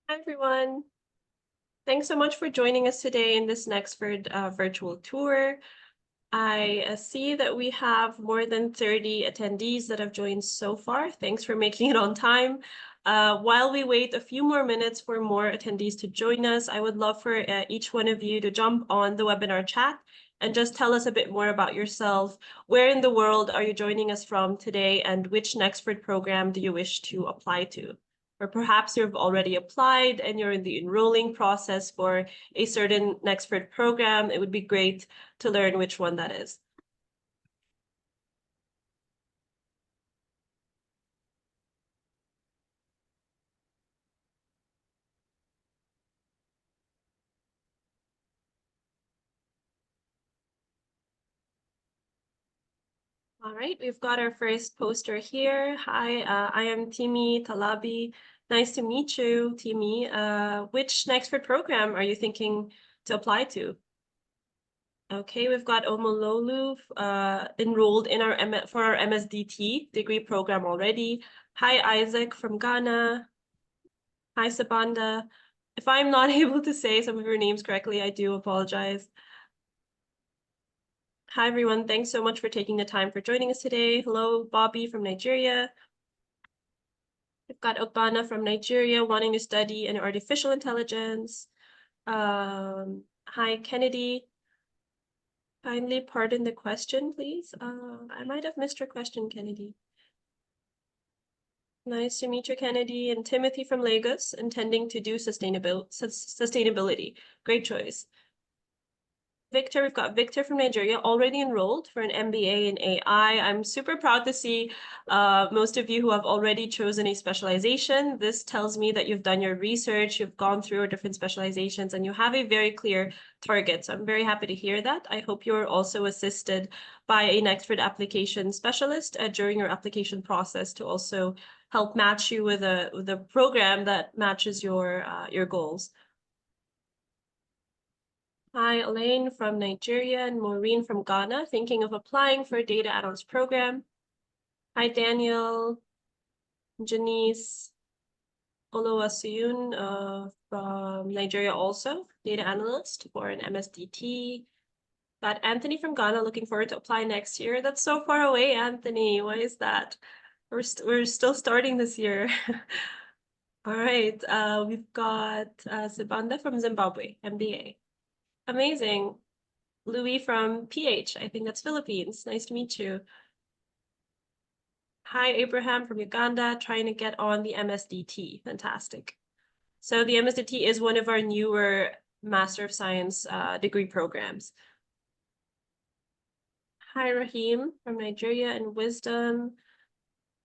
Hi, everyone. Thanks so much for joining us today in this Nexford Virtual Tour. I see that we have more than 30 attendees that have joined so far. Thanks for making it on time. While we wait a few more minutes for more attendees to join us, I would love for each one of you to jump on the webinar chat and just tell us a bit more about yourself. Where in the world are you joining us from today, and which Nexford program do you wish to apply to? Or perhaps you've already applied and you're in the enrolling process for a certain Nexford program. It would be great to learn which one that is. All right, we've got our first poster here. Hi, I am Timi Talabi. Nice to meet you, Timi. Which Nexford program are you thinking to apply to? Okay, we've got Omololu enrolled in for our MSDT degree program already. Hi, Isaac from Ghana. Hi, Sabanda. If I'm not able to say some of your names correctly, I do apologize. Hi, everyone. Thanks so much for taking the time for joining us today. Hello, Bobby from Nigeria. We've got Ogbana from Nigeria wanting to study in artificial intelligence. Hi, Kennedy. Kindly pardon the question, please. I might have missed your question, Kennedy. Nice to meet you, Kennedy. And Timothy from Lagos, intending to do sustainability. Great choice. Victor, we've got Victor from Nigeria, already enrolled for an MBA in AI. I'm super proud to see most of you who have already chosen a specialization. This tells me that you've done your research, you've gone through your different specializations, and you have a very clear target. So I'm very happy to hear that. I hope you're also assisted by a Nexford application specialist during your application process to also help match you with a program that matches your goals. Hi, Elaine from Nigeria and Maureen from Ghana, thinking of applying for a data analyst program. Hi, Daniel, Janice, Oluwasiyun from Nigeria also, data analyst for an MSDT. Got Anthony from Ghana looking forward to apply next year. That's so far away, Anthony. Why is that? We're still starting this year. All right, we've got Sibanda from Zimbabwe, MBA. Amazing. Louis from PH, I think that's Philippines. Nice to meet you. Hi, Abraham from Uganda, trying to get on the MSDT. Fantastic. So the MSDT is one of our newer Master of Science degree programs. Hi, Rahim from Nigeria and Wisdom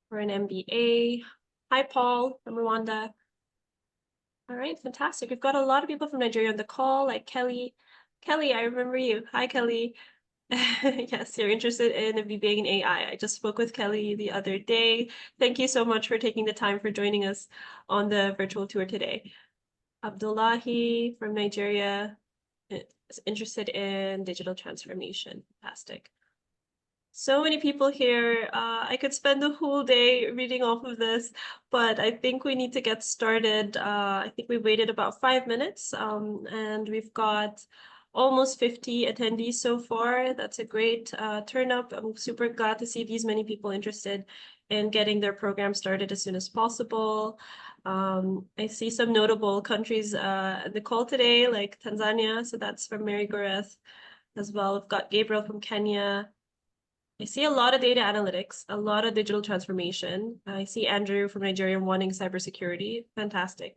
for an MBA. Hi, Paul from Rwanda. All right, fantastic. We've got a lot of people from Nigeria on the call, like Kelly. Kelly, I remember you. Hi, Kelly. Yes, you're interested in being in AI. I just spoke with Kelly the other day. Thank you so much for taking the time for joining us on the virtual tour today. Abdullahi from Nigeria is interested in digital transformation. Fantastic. So many people here. I could spend the whole day reading off of this, but I think we need to get started. I think we waited about 5 minutes, and we've got almost 50 attendees so far. That's a great turn up. I'm super glad to see these many people interested in getting their program started as soon as possible. I see some notable countries in the call today, like Tanzania. So that's from Mary Goreth as well. We've got Gabriel from Kenya. I see a lot of data analytics, a lot of digital transformation. I see Andrew from Nigeria wanting cybersecurity. Fantastic.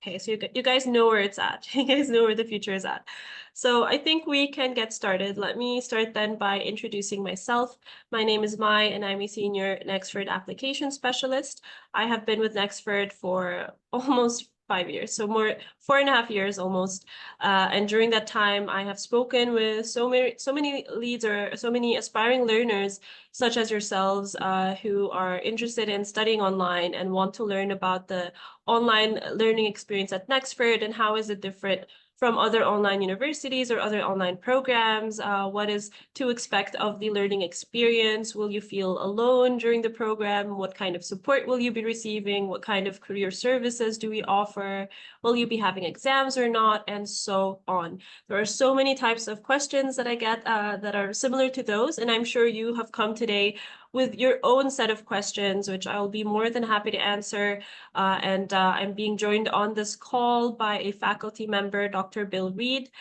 Okay, so you guys know where it's at. You guys know where the future is at. So I think we can get started. Let me start then by introducing myself. My name is Mai, and I'm a senior Nexford application specialist. I have been with Nexford for almost 5 years, so 4.5 years almost. And during that time, I have spoken with so many leads or so many aspiring learners, such as yourselves, who are interested in studying online and want to learn about the online learning experience at Nexford and how is it different from other online universities or other online programs? What is to expect of the learning experience? Will you feel alone during the program? What kind of support will you be receiving? What kind of career services do we offer? Will you be having exams or not? And so on. There are so many types of questions that I get that are similar to those, and I'm sure you have come today with your own set of questions, which I'll be more than happy to answer. I'm being joined on this call by a faculty member, Dr. Bill Reed.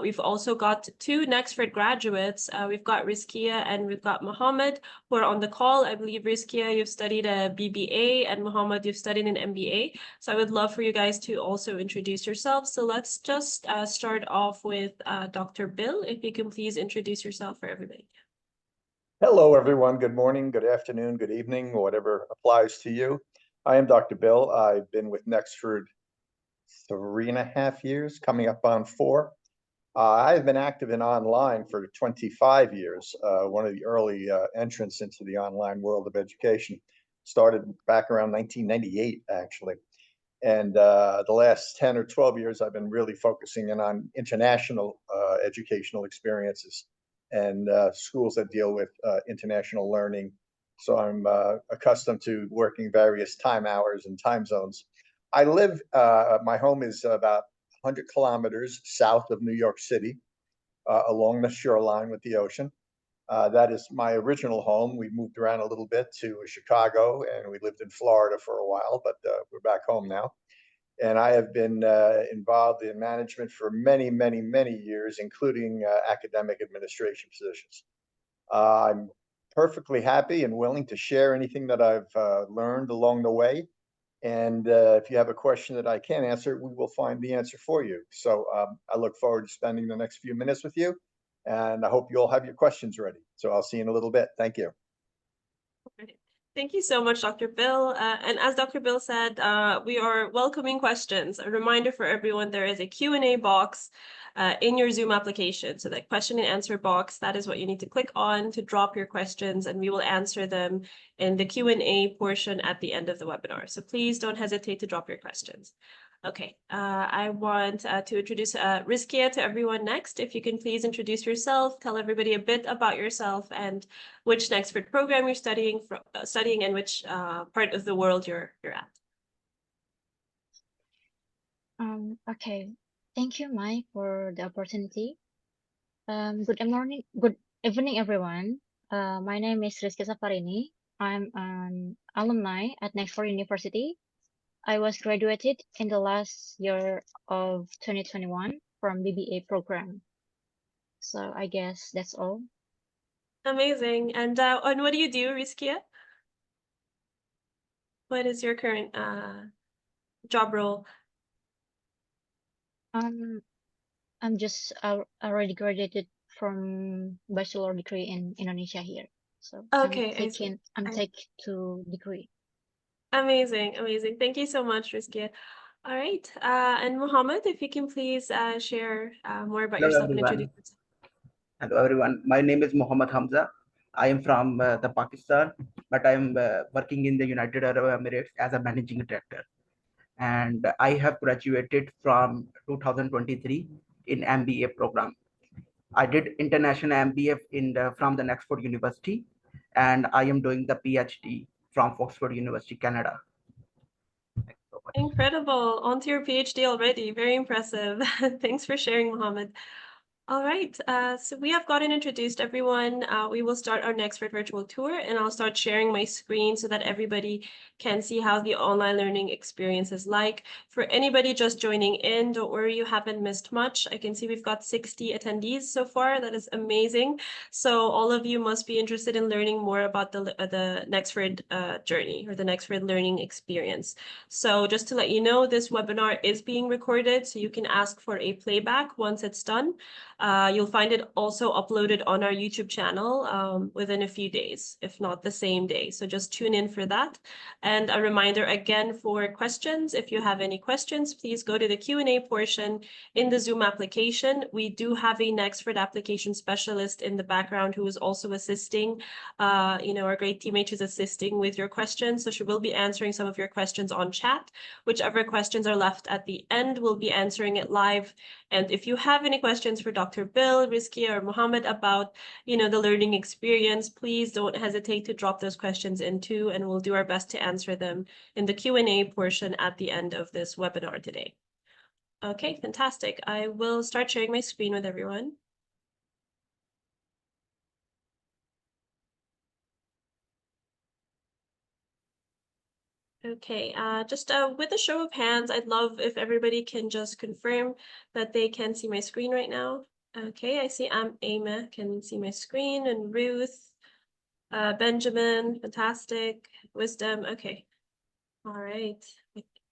We've also got two Nexford graduates. We've got Rizkia and we've got Mohammed who are on the call. I believe Rizkia, you've studied a BBA, and Mohammed, you've studied an MBA. So I would love for you guys to also introduce yourselves. So let's just start off with Dr. Bill, if you can please introduce yourself for everybody. Hello, everyone. Good morning, good afternoon, good evening, whatever applies to you. I am Dr. Bill. I've been with Nexford 3.5 years, coming up on 4. I've been active in online for 25 years, one of the early entrants into the online world of education. Started back around 1998, actually. And the last 10 or 12 years, I've been really focusing in on international educational experiences and schools that deal with international learning. So I'm accustomed to working various time hours and time zones. I live, my home is about 100 kilometers south of New York City, along the shoreline with the ocean. That is my original home. We moved around a little bit to Chicago, and we lived in Florida for a while, but we're back home now. And I have been involved in management for many, many, many years, including academic administration positions. I'm perfectly happy and willing to share anything that I've learned along the way. And if you have a question that I can't answer, we will find the answer for you. So I look forward to spending the next few minutes with you. And I hope you all have your questions ready. So I'll see you in a little bit. Thank you. Thank you so much, Dr. Bill. And as Dr. Bill said, we are welcoming questions. A reminder for everyone, there is a Q&A box in your Zoom application. So that question and answer box, that is what you need to click on to drop your questions, and we will answer them in the Q&A portion at the end of the webinar. So please don't hesitate to drop your questions. Okay, I want to introduce Rizkia to everyone next. If you can please introduce yourself, tell everybody a bit about yourself and which Nexford program you're studying and which part of the world you're at. Okay, thank you, Mike, for the opportunity. Good evening, everyone. My name is Rizkia Shafarini. I'm an alumni at Nexford University. I was graduated in the last year of 2021 from BBA program. So I guess that's all. Amazing. And what do you do, Rizkia? What is your current job role? I'm just already graduated from bachelor degree in Indonesia here. So okay, I'm taking 2 degree. Amazing, amazing. Thank you so much, Rizkia. All right, and Mohammed, if you can please share more about yourself and introduce yourself. Hello everyone, my name is Mohammed Hamza. I am from the Pakistan, but I am working in the United Arab Emirates as a managing director. And I have graduated from 2023 in MBA program. I did international MBA from the Nexford University, and I am doing the PhD from Oxford University, Canada. Thanks so much. Incredible, onto your PhD already, very impressive. Thanks for sharing, Mohammed. All right, so we have gotten introduced, everyone. We will start our Nexford Virtual Tour, and I'll start sharing my screen so that everybody can see how the online learning experience is like. For anybody just joining in, don't worry, you haven't missed much. I can see we've got 60 attendees so far. That is amazing. So all of you must be interested in learning more about the Nexford journey or the Nexford learning experience. So just to let you know, this webinar is being recorded, so you can ask for a playback once it's done. You'll find it also uploaded on our YouTube channel within a few days, if not the same day. So just tune in for that. And a reminder again for questions. If you have any questions, please go to the Q&A portion in the Zoom application. We do have a Nexford application specialist in the background who is also assisting, our great teammate who's assisting with your questions. So she will be answering some of your questions on chat. Whichever questions are left at the end, we'll be answering it live. And if you have any questions for Dr. Bill, Rizkia, or Mohammed about, the learning experience, please don't hesitate to drop those questions in too, and we'll do our best to answer them in the Q&A portion at the end of this webinar today. Okay, fantastic. I will start sharing my screen with everyone. Okay, just with a show of hands, I'd love if everybody can just confirm that they can see my screen right now. Okay, I see Ama can see my screen, and Ruth, Benjamin, fantastic, Wisdom, okay. All right,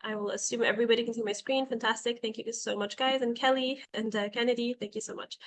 I will assume everybody can see my screen, fantastic. Thank you so much, guys, and Kelly and Kennedy, thank you so much.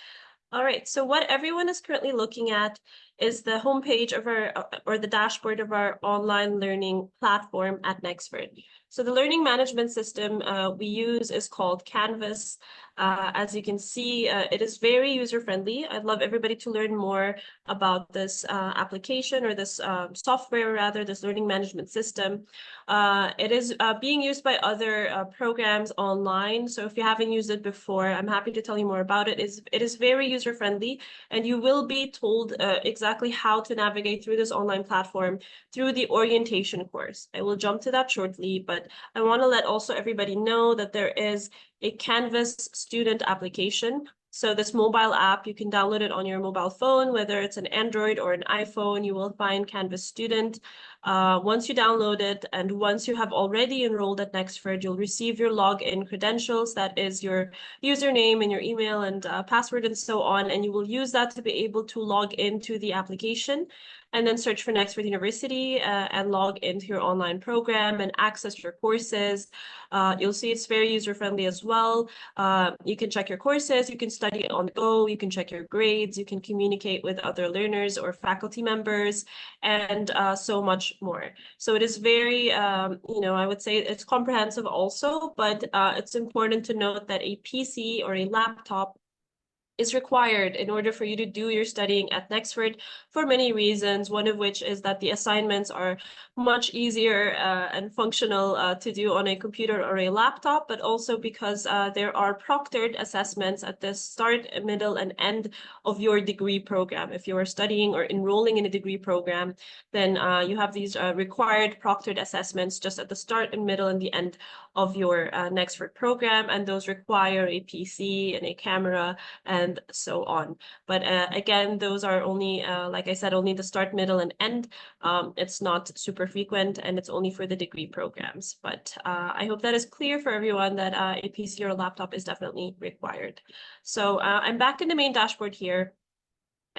All right, so what everyone is currently looking at is the homepage of our, or the dashboard of our online learning platform at Nexford. So the learning management system we use is called Canvas. As you can see, it is very user-friendly. I'd love everybody to learn more about this application, or this software, rather, this learning management system. It is being used by other programs online. So if you haven't used it before, I'm happy to tell you more about it. It is very user-friendly, and you will be told exactly how to navigate through this online platform through the orientation course. I will jump to that shortly, but I want to let also everybody know that there is a Canvas student application. So this mobile app, you can download it on your mobile phone, whether it's an Android or an iPhone. You will find Canvas Student. Once you download it, and once you have already enrolled at Nexford, you'll receive your login credentials. That is your username and your email and password and so on. And you will use that to be able to log into the application, and then search for Nexford University and log into your online program and access your courses. You'll see it's very user-friendly as well. You can check your courses, you can study on the go, you can check your grades, you can communicate with other learners or faculty members, and so much more. So it is very, I would say it's comprehensive also, but it's important to note that a PC or a laptop is required in order for you to do your studying at Nexford for many reasons, one of which is that the assignments are much easier and functional to do on a computer or a laptop, but also because there are proctored assessments at the start, middle, and end of your degree program. If you are studying or enrolling in a degree program, then you have these required proctored assessments just at the start and middle and the end of your Nexford program, and those require a PC and a camera and so on. But again, those are only, like I said, only the start, middle, and end. It's not super frequent, and it's only for the degree programs. But I hope that is clear for everyone that a PC or a laptop is definitely required. So I'm back in the main dashboard here.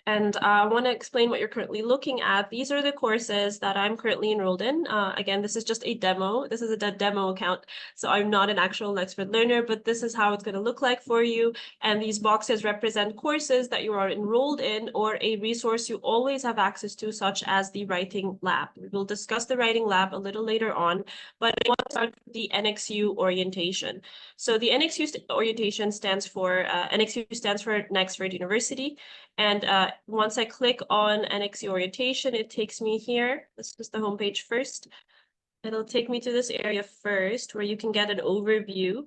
And I want to explain what you're currently looking at. These are the courses that I'm currently enrolled in. Again, this is just a demo. This is a demo account, so I'm not an actual Nexford learner, but this is how it's going to look like for you. And these boxes represent courses that you are enrolled in, or a resource you always have access to, such as the writing lab. We will discuss the writing lab a little later on, but I want to start with the NXU orientation. So the NXU orientation stands for, NXU stands for Nexford University. And once I click on NXU Orientation, it takes me here. This is the homepage first. It'll take me to this area first, where you can get an overview.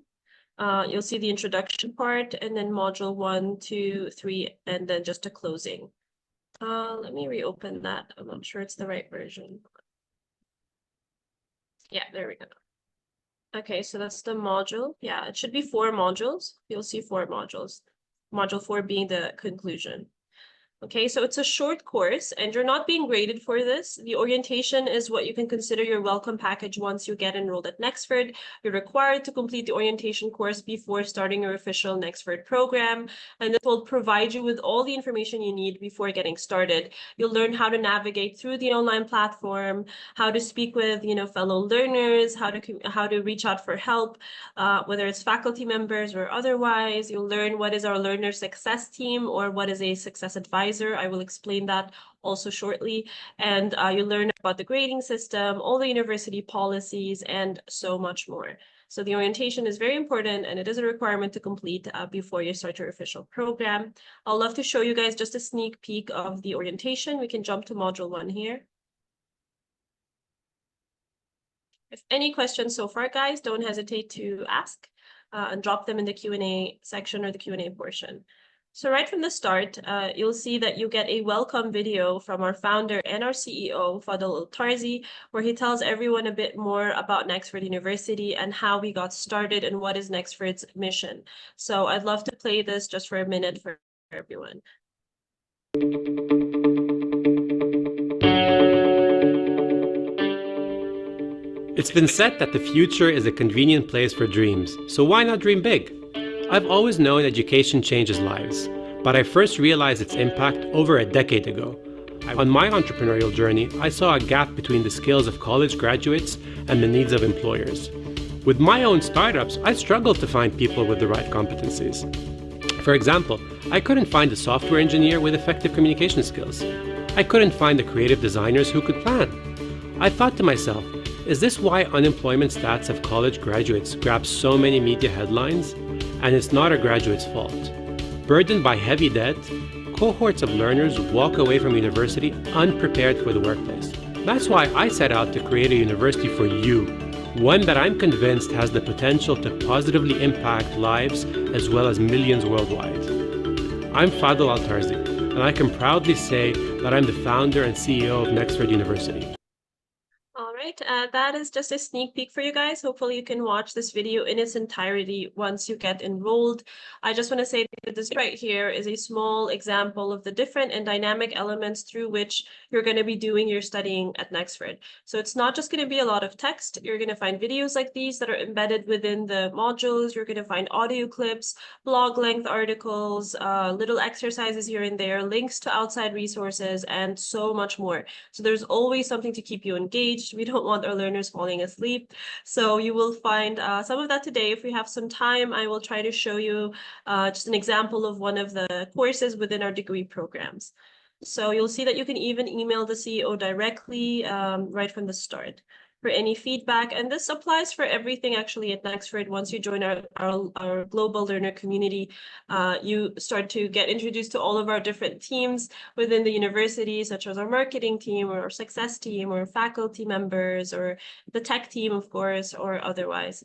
You'll see the introduction part, and then module 1, 2, 3, and then just a closing. Let me reopen that. I'm not sure it's the right version. Yeah, there we go. Okay, so that's the module. Yeah, it should be 4 modules. You'll see 4 modules. Module 4 being the conclusion. Okay, so it's a short course and you're not being graded for this. The orientation is what you can consider your welcome package once you get enrolled at Nexford. You're required to complete the orientation course before starting your official Nexford program. And this will provide you with all the information you need before getting started. You'll learn how to navigate through the online platform, how to speak with, fellow learners, how to reach out for help, whether it's faculty members or otherwise. You'll learn what is our learner success team or what is a success advisor. I will explain that also shortly. And you'll learn about the grading system, all the university policies, and so much more. So the orientation is very important and it is a requirement to complete before you start your official program. I'll love to show you guys just a sneak peek of the orientation. We can jump to module 1 here. If any questions so far, guys, don't hesitate to ask and drop them in the Q&A section or the Q&A portion. So right from the start, you'll see that you get a welcome video from our founder and our CEO, Fadl Al-Tarzi, where he tells everyone a bit more about Nexford University and how we got started and what is Nexford's mission. So I'd love to play this just for a minute for everyone. It's been said that the future is a convenient place for dreams, so why not dream big? I've always known education changes lives, but I first realized its impact over a decade ago. On my entrepreneurial journey, I saw a gap between the skills of college graduates and the needs of employers. With my own startups, I struggled to find people with the right competencies. For example, I couldn't find a software engineer with effective communication skills. I couldn't find the creative designers who could plan. I thought to myself, is this why unemployment stats of college graduates grab so many media headlines? And it's not our graduates' fault. Burdened by heavy debt, cohorts of learners walk away from university unprepared for the workplace. That's why I set out to create a university for you, one that I'm convinced has the potential to positively impact lives as well as millions worldwide. I'm Fadl Al-Tarzi, and I can proudly say that I'm the founder and CEO of Nexford University. All right, that is just a sneak peek for you guys. Hopefully you can watch this video in its entirety once you get enrolled. I just want to say that this right here is a small example of the different and dynamic elements through which you're going to be doing your studying at Nexford. So it's not just going to be a lot of text. You're going to find videos like these that are embedded within the modules. You're going to find audio clips, blog length articles, little exercises here and there, links to outside resources, and so much more. So there's always something to keep you engaged. We don't want our learners falling asleep. So you will find some of that today. If we have some time, I will try to show you just an example of one of the courses within our degree programs. So you'll see that you can even email the CEO directly right from the start for any feedback. And this applies for everything actually at Nexford. Once you join our global learner community, you start to get introduced to all of our different teams within the university, such as our marketing team or our success team or faculty members or the tech team, of course, or otherwise.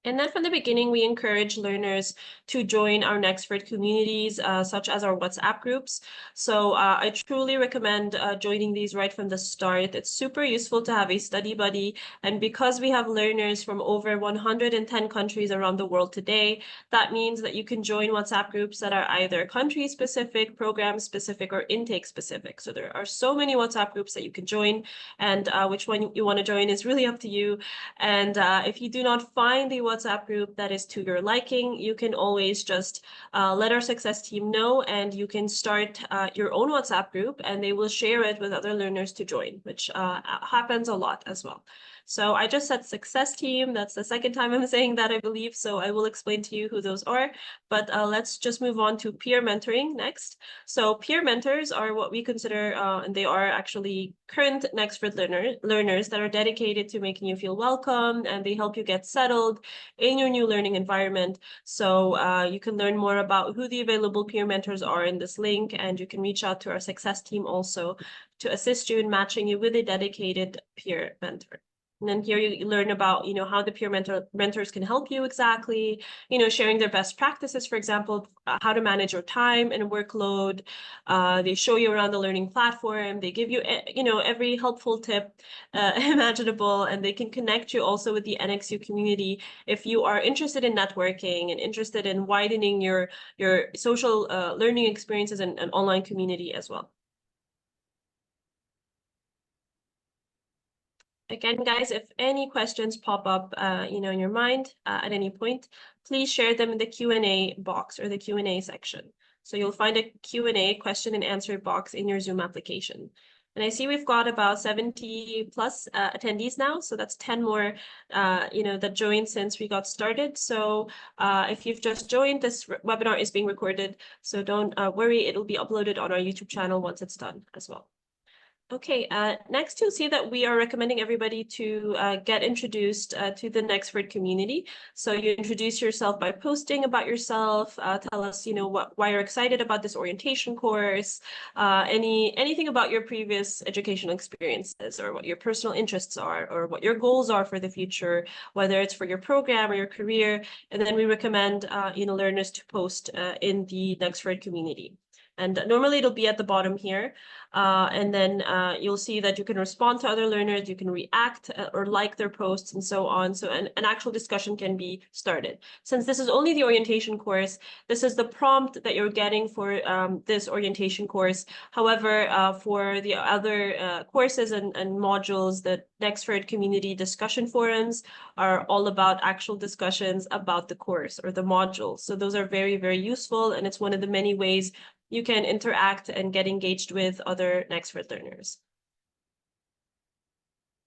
And then from the beginning, we encourage learners to join our Nexford communities, such as our WhatsApp groups. So I truly recommend joining these right from the start. It's super useful to have a study buddy. And because we have learners from over 110 countries around the world today, that means that you can join WhatsApp groups that are either country-specific, program-specific, or intake-specific. So there are so many WhatsApp groups that you can join, and which one you want to join is really up to you. And if you do not find the WhatsApp group that is to your liking, you can always just let our success team know, and you can start your own WhatsApp group, and they will share it with other learners to join, which happens a lot as well. So I just said success team. That's the second time I'm saying that, I believe. So I will explain to you who those are. But let's just move on to peer mentoring next. So peer mentors are what we consider, and they are actually current Nexford learners that are dedicated to making you feel welcome, and they help you get settled in your new learning environment. So you can learn more about who the available peer mentors are in this link, and you can reach out to our success team also to assist you in matching you with a dedicated peer mentor. And then here you learn about, how the peer mentors can help you exactly, sharing their best practices, for example, how to manage your time and workload. They show you around the learning platform. They give you, every helpful tip imaginable, and they can connect you also with the NXU community if you are interested in networking and interested in widening your social learning experiences and online community as well. Again, guys, if any questions pop up, in your mind at any point, please share them in the Q&A box or the Q&A section. So you'll find a Q&A, question and answer box in your Zoom application. And I see we've got about 70 plus attendees now. So that's 10 more, that joined since we got started. So if you've just joined, this webinar is being recorded. So don't worry, it'll be uploaded on our YouTube channel once it's done as well. Okay, next you'll see that we are recommending everybody to get introduced to the Nexford community. So you introduce yourself by posting about yourself, tell us, why you're excited about this orientation course, anything about your previous educational experiences or what your personal interests are or what your goals are for the future, whether it's for your program or your career. And then we recommend, learners to post in the Nexford community. And normally it'll be at the bottom here. And then you'll see that you can respond to other learners, you can react or like their posts and so on. So an actual discussion can be started. Since this is only the orientation course, this is the prompt that you're getting for this orientation course. However, for the other courses and modules, the Nexford community discussion forums are all about actual discussions about the course or the module. So those are very, very useful. And it's one of the many ways you can interact and get engaged with other Nexford learners.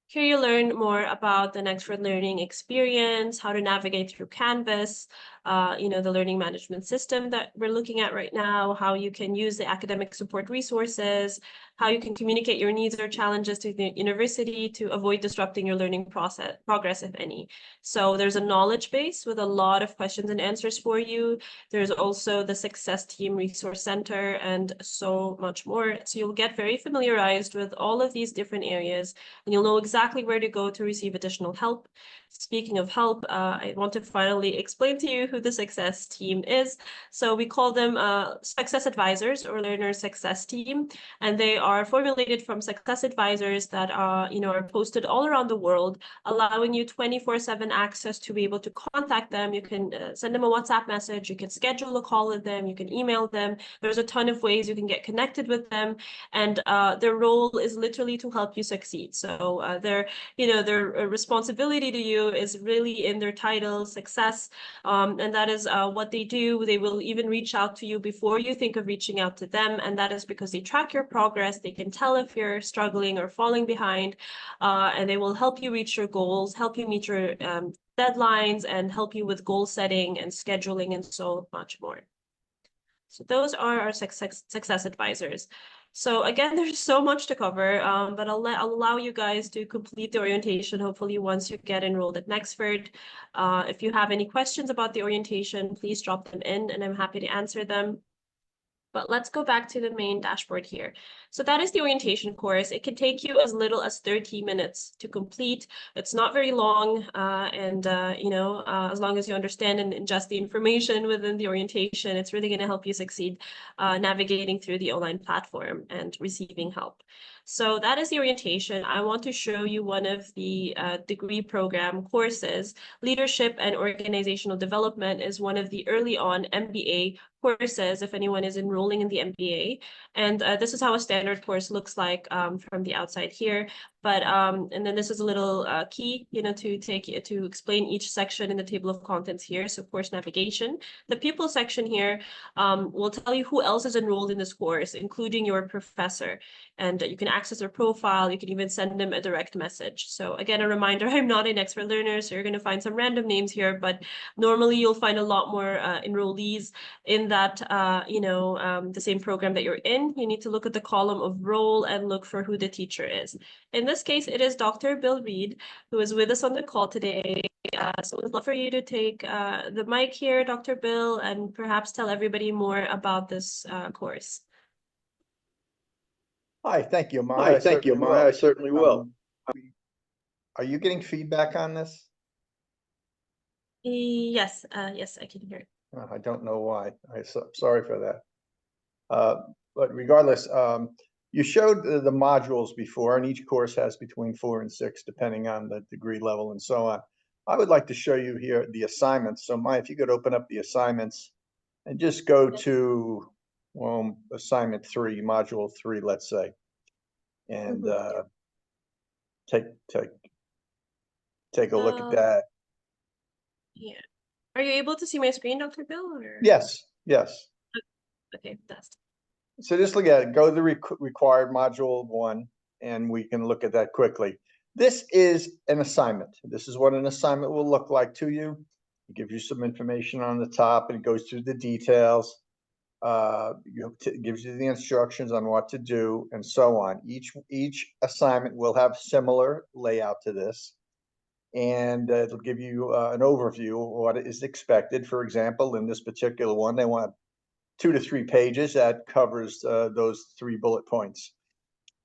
Here you learn more about the Nexford learning experience, how to navigate through Canvas, the learning management system that we're looking at right now, how you can use the academic support resources, how you can communicate your needs or challenges to the university to avoid disrupting your learning progress, if any. So there's a knowledge base with a lot of questions and answers for you. There's also the Success Team Resource Center and so much more. So you'll get very familiarized with all of these different areas, and you'll know exactly where to go to receive additional help. Speaking of help, I want to finally explain to you who the Success Team is. So we call them Success Advisors or Learner Success Team, and they are formulated from success advisors that are posted all around the world, allowing you 24/7 access to be able to contact them. You can send them a WhatsApp message, you can schedule a call with them, you can email them. There's a ton of ways you can get connected with them, and their role is literally to help you succeed. So their responsibility to you is really in their title, success, and that is what they do. They will even reach out to you before you think of reaching out to them, and that is because they track your progress. They can tell if you're struggling or falling behind, and they will help you reach your goals, help you meet your deadlines, and help you with goal setting and scheduling and so much more. So those are our success advisors. So again, there's so much to cover, but I'll allow you guys to complete the orientation, hopefully once you get enrolled at Nexford. If you have any questions about the orientation, please drop them in and I'm happy to answer them. But let's go back to the main dashboard here. So that is the orientation course. It can take you as little as 30 minutes to complete. It's not very long, as long as you understand and ingest the information within the orientation, it's really going to help you succeed navigating through the online platform and receiving help. So that is the orientation. I want to show you one of the degree program courses. Leadership and Organizational Development is one of the early on MBA courses if anyone is enrolling in the MBA. And this is how a standard course looks like from the outside here. But and then this is a little key, to explain each section in the table of contents here. So course navigation. The pupil section here will tell you who else is enrolled in this course, including your professor. And you can access their profile. You can even send them a direct message. So again, a reminder, I'm not an expert learner, so you're going to find some random names here, but normally you'll find a lot more enrollees in that, the same program that you're in. You need to look at the column of role and look for who the teacher is. In this case, it is Dr. Bill Reed, who is with us on the call today. So I'd love for you to take the mic here, Dr. Bill, and perhaps tell everybody more about this course. Hi, thank you, Maya. Hi, thank you, Maya. I certainly will. Are you getting feedback on this? Yes, yes, I can hear it. I don't know why. Sorry for that. But regardless, you showed the modules before, and each course has between 4 and 6, depending on the degree level and so on. I would like to show you here the assignments. So Maya, if you could open up the assignments and just go to, well, assignment 3, module 3, let's say, and take a look at that. Yeah. Are you able to see my screen, Dr. Bill? Or? Yes, yes. Okay, that's. So just look at it. Go to the required module 1, and we can look at that quickly. This is an assignment. This is what an assignment will look like to you. It gives you some information on the top, and it goes through the details. It gives you the instructions on what to do, and so on. Each assignment will have similar layout to this, and it'll give you an overview of what is expected. For example, in this particular one, they want 2 to 3 pages that covers those 3 bullet points.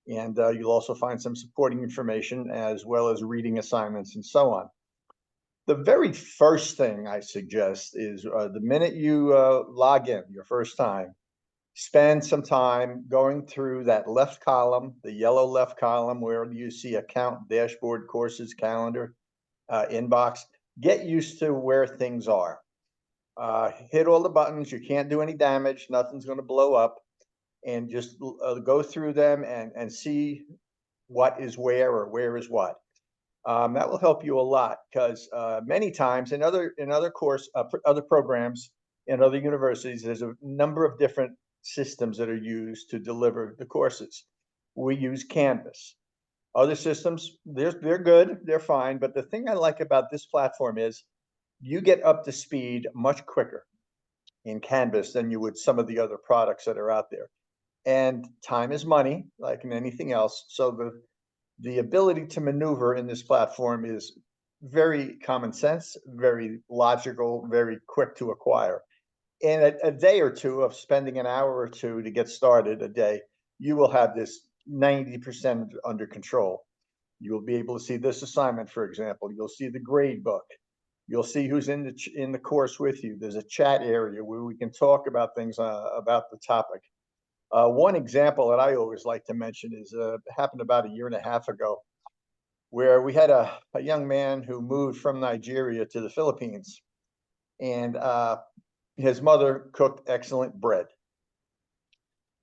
And you'll also find some supporting information as well as reading assignments and so on. The very first thing I suggest is the minute you log in your first time, spend some time going through that left column, the yellow left column where you see account, dashboard, courses, calendar, inbox. Get used to where things are. Hit all the buttons. You can't do any damage. Nothing's going to blow up. And just go through them and see what is where or where is what. That will help you a lot because many times in other other programs in other universities, there's a number of different systems that are used to deliver the courses. We use Canvas. Other systems, they're good, they're fine. But the thing I like about this platform is you get up to speed much quicker in Canvas than you would some of the other products that are out there. And time is money, like in anything else. So the ability to maneuver in this platform is very common sense, very logical, very quick to acquire. In a day or two of spending an hour or two to get started a day, you will have this 90% under control. You will be able to see this assignment, for example. You'll see the grade book. You'll see who's in the course with you. There's a chat area where we can talk about things about the topic. One example that I always like to mention is happened about 1.5 years ago, where we had a young man who moved from Nigeria to the Philippines, and his mother cooked excellent bread,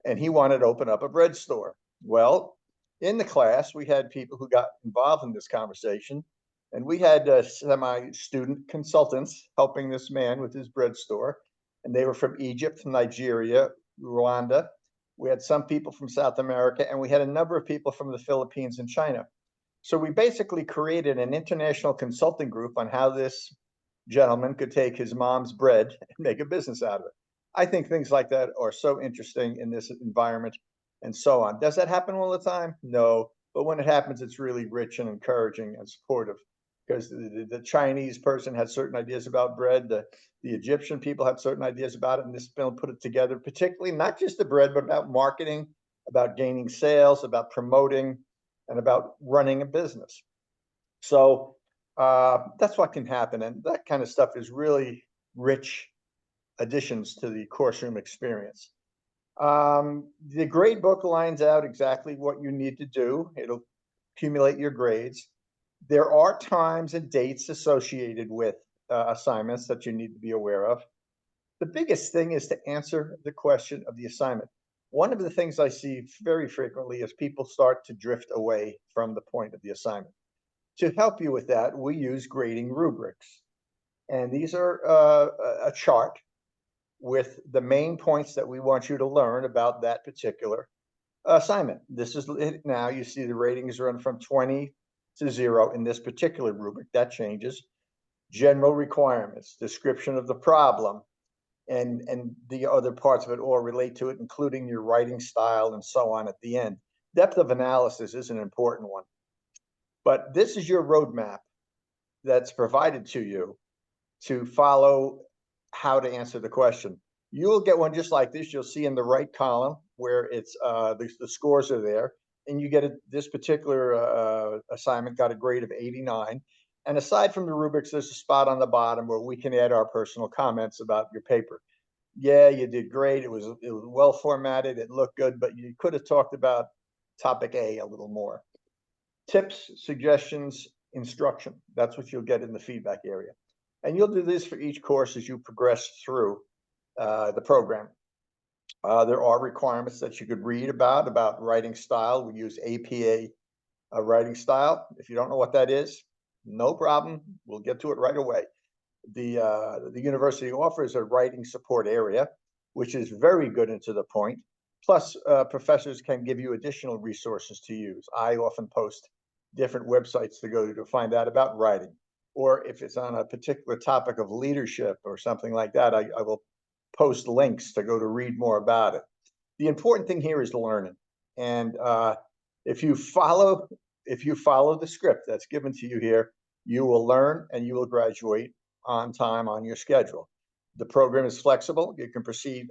and he wanted to open up a bread store. Well, in the class, we had people who got involved in this conversation, and we had semi-student consultants helping this man with his bread store, and they were from Egypt, Nigeria, Rwanda. We had some people from South America, and we had a number of people from the Philippines and China. So we basically created an international consulting group on how this gentleman could take his mom's bread and make a business out of it. I think things like that are so interesting in this environment and so on. Does that happen all the time? No. But when it happens, it's really rich and encouraging and supportive, because the Chinese person had certain ideas about bread. The Egyptian people had certain ideas about it, and this film put it together, particularly not just the bread, but about marketing, about gaining sales, about promoting, and about running a business. So that's what can happen. And that kind of stuff is really rich additions to the course room experience. The grade book lines out exactly what you need to do. It'll accumulate your grades. There are times and dates associated with assignments that you need to be aware of. The biggest thing is to answer the question of the assignment. One of the things I see very frequently is people start to drift away from the point of the assignment. To help you with that, we use grading rubrics. And these are a chart with the main points that we want you to learn about that particular assignment. This is it now. You see the ratings run from 20 to 0 in this particular rubric. That changes. General requirements, description of the problem, and the other parts of it all relate to it, including your writing style and so on at the end. Depth of analysis is an important one. But this is your roadmap that's provided to you to follow how to answer the question. You'll get one just like this. You'll see in the right column where it's the scores are there. and you get this particular assignment got a grade of 89. And aside from the rubrics, there's a spot on the bottom where we can add our personal comments about your paper. Yeah, you did great. It was well formatted. It looked good, but you could have talked about topic A a little more. Tips, suggestions, instruction. That's what you'll get in the feedback area. And you'll do this for each course as you progress through the program. There are requirements that you could read about writing style. We use APA writing style. If you don't know what that is, no problem. We'll get to it right away. The university offers a writing support area, which is very good and to the point. Plus, professors can give you additional resources to use. I often post different websites to go to find out about writing. Or if it's on a particular topic of leadership or something like that, I will post links to go to read more about it. The important thing here is learning. And if you follow the script that's given to you here, you will learn and you will graduate on time, on your schedule. The program is flexible. You can proceed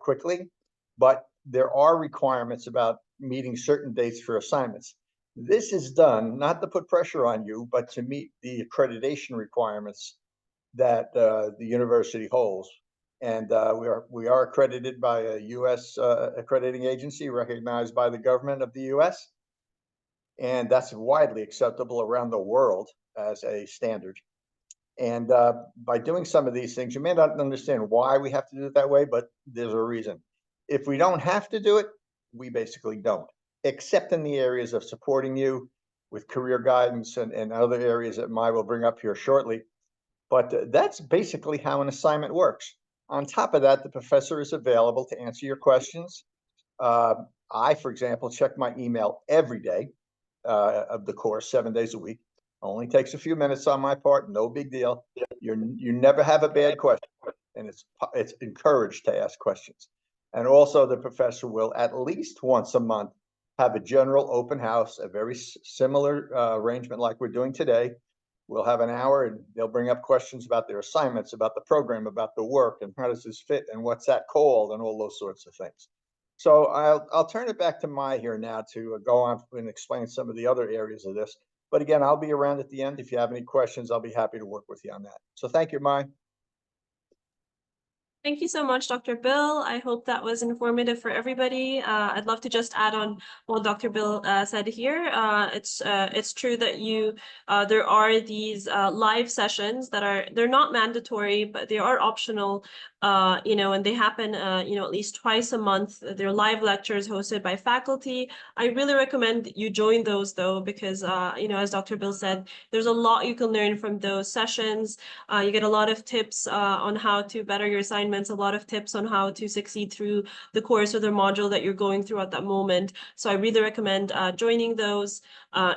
quickly, but there are requirements about meeting certain dates for assignments. This is done not to put pressure on you, but to meet the accreditation requirements that the university holds. And we are accredited by a U.S. Accrediting agency recognized by the government of the U.S. And that's widely acceptable around the world as a standard. And by doing some of these things, you may not understand why we have to do it that way, but there's a reason. If we don't have to do it, we basically don't, except in the areas of supporting you with career guidance and other areas that Mai will bring up here shortly. But that's basically how an assignment works. On top of that, the professor is available to answer your questions. I, for example, check my email every day of the course, 7 days a week. Only takes a few minutes on my part, no big deal. You never have a bad question, and it's encouraged to ask questions. And also the professor will at least once a month have a general open house, a very similar arrangement like we're doing today. We'll have an hour and they'll bring up questions about their assignments, about the program, about the work, and how does this fit, and what's that called, and all those sorts of things. So I'll turn it back to Mai here now to go on and explain some of the other areas of this. But again, I'll be around at the end. If you have any questions, I'll be happy to work with you on that. So thank you, Mai. Thank you so much, Dr. Bill. I hope that was informative for everybody. I'd love to just add on what Dr. Bill said here. It's true that there are these live sessions that they're not mandatory, but they are optional. And they happen, at least twice a month. They're live lectures hosted by faculty. I really recommend you join those though, because, as Dr. Bill said, there's a lot you can learn from those sessions. You get a lot of tips on how to better your assignments, a lot of tips on how to succeed through the course or the module that you're going through at that moment. So I really recommend joining those.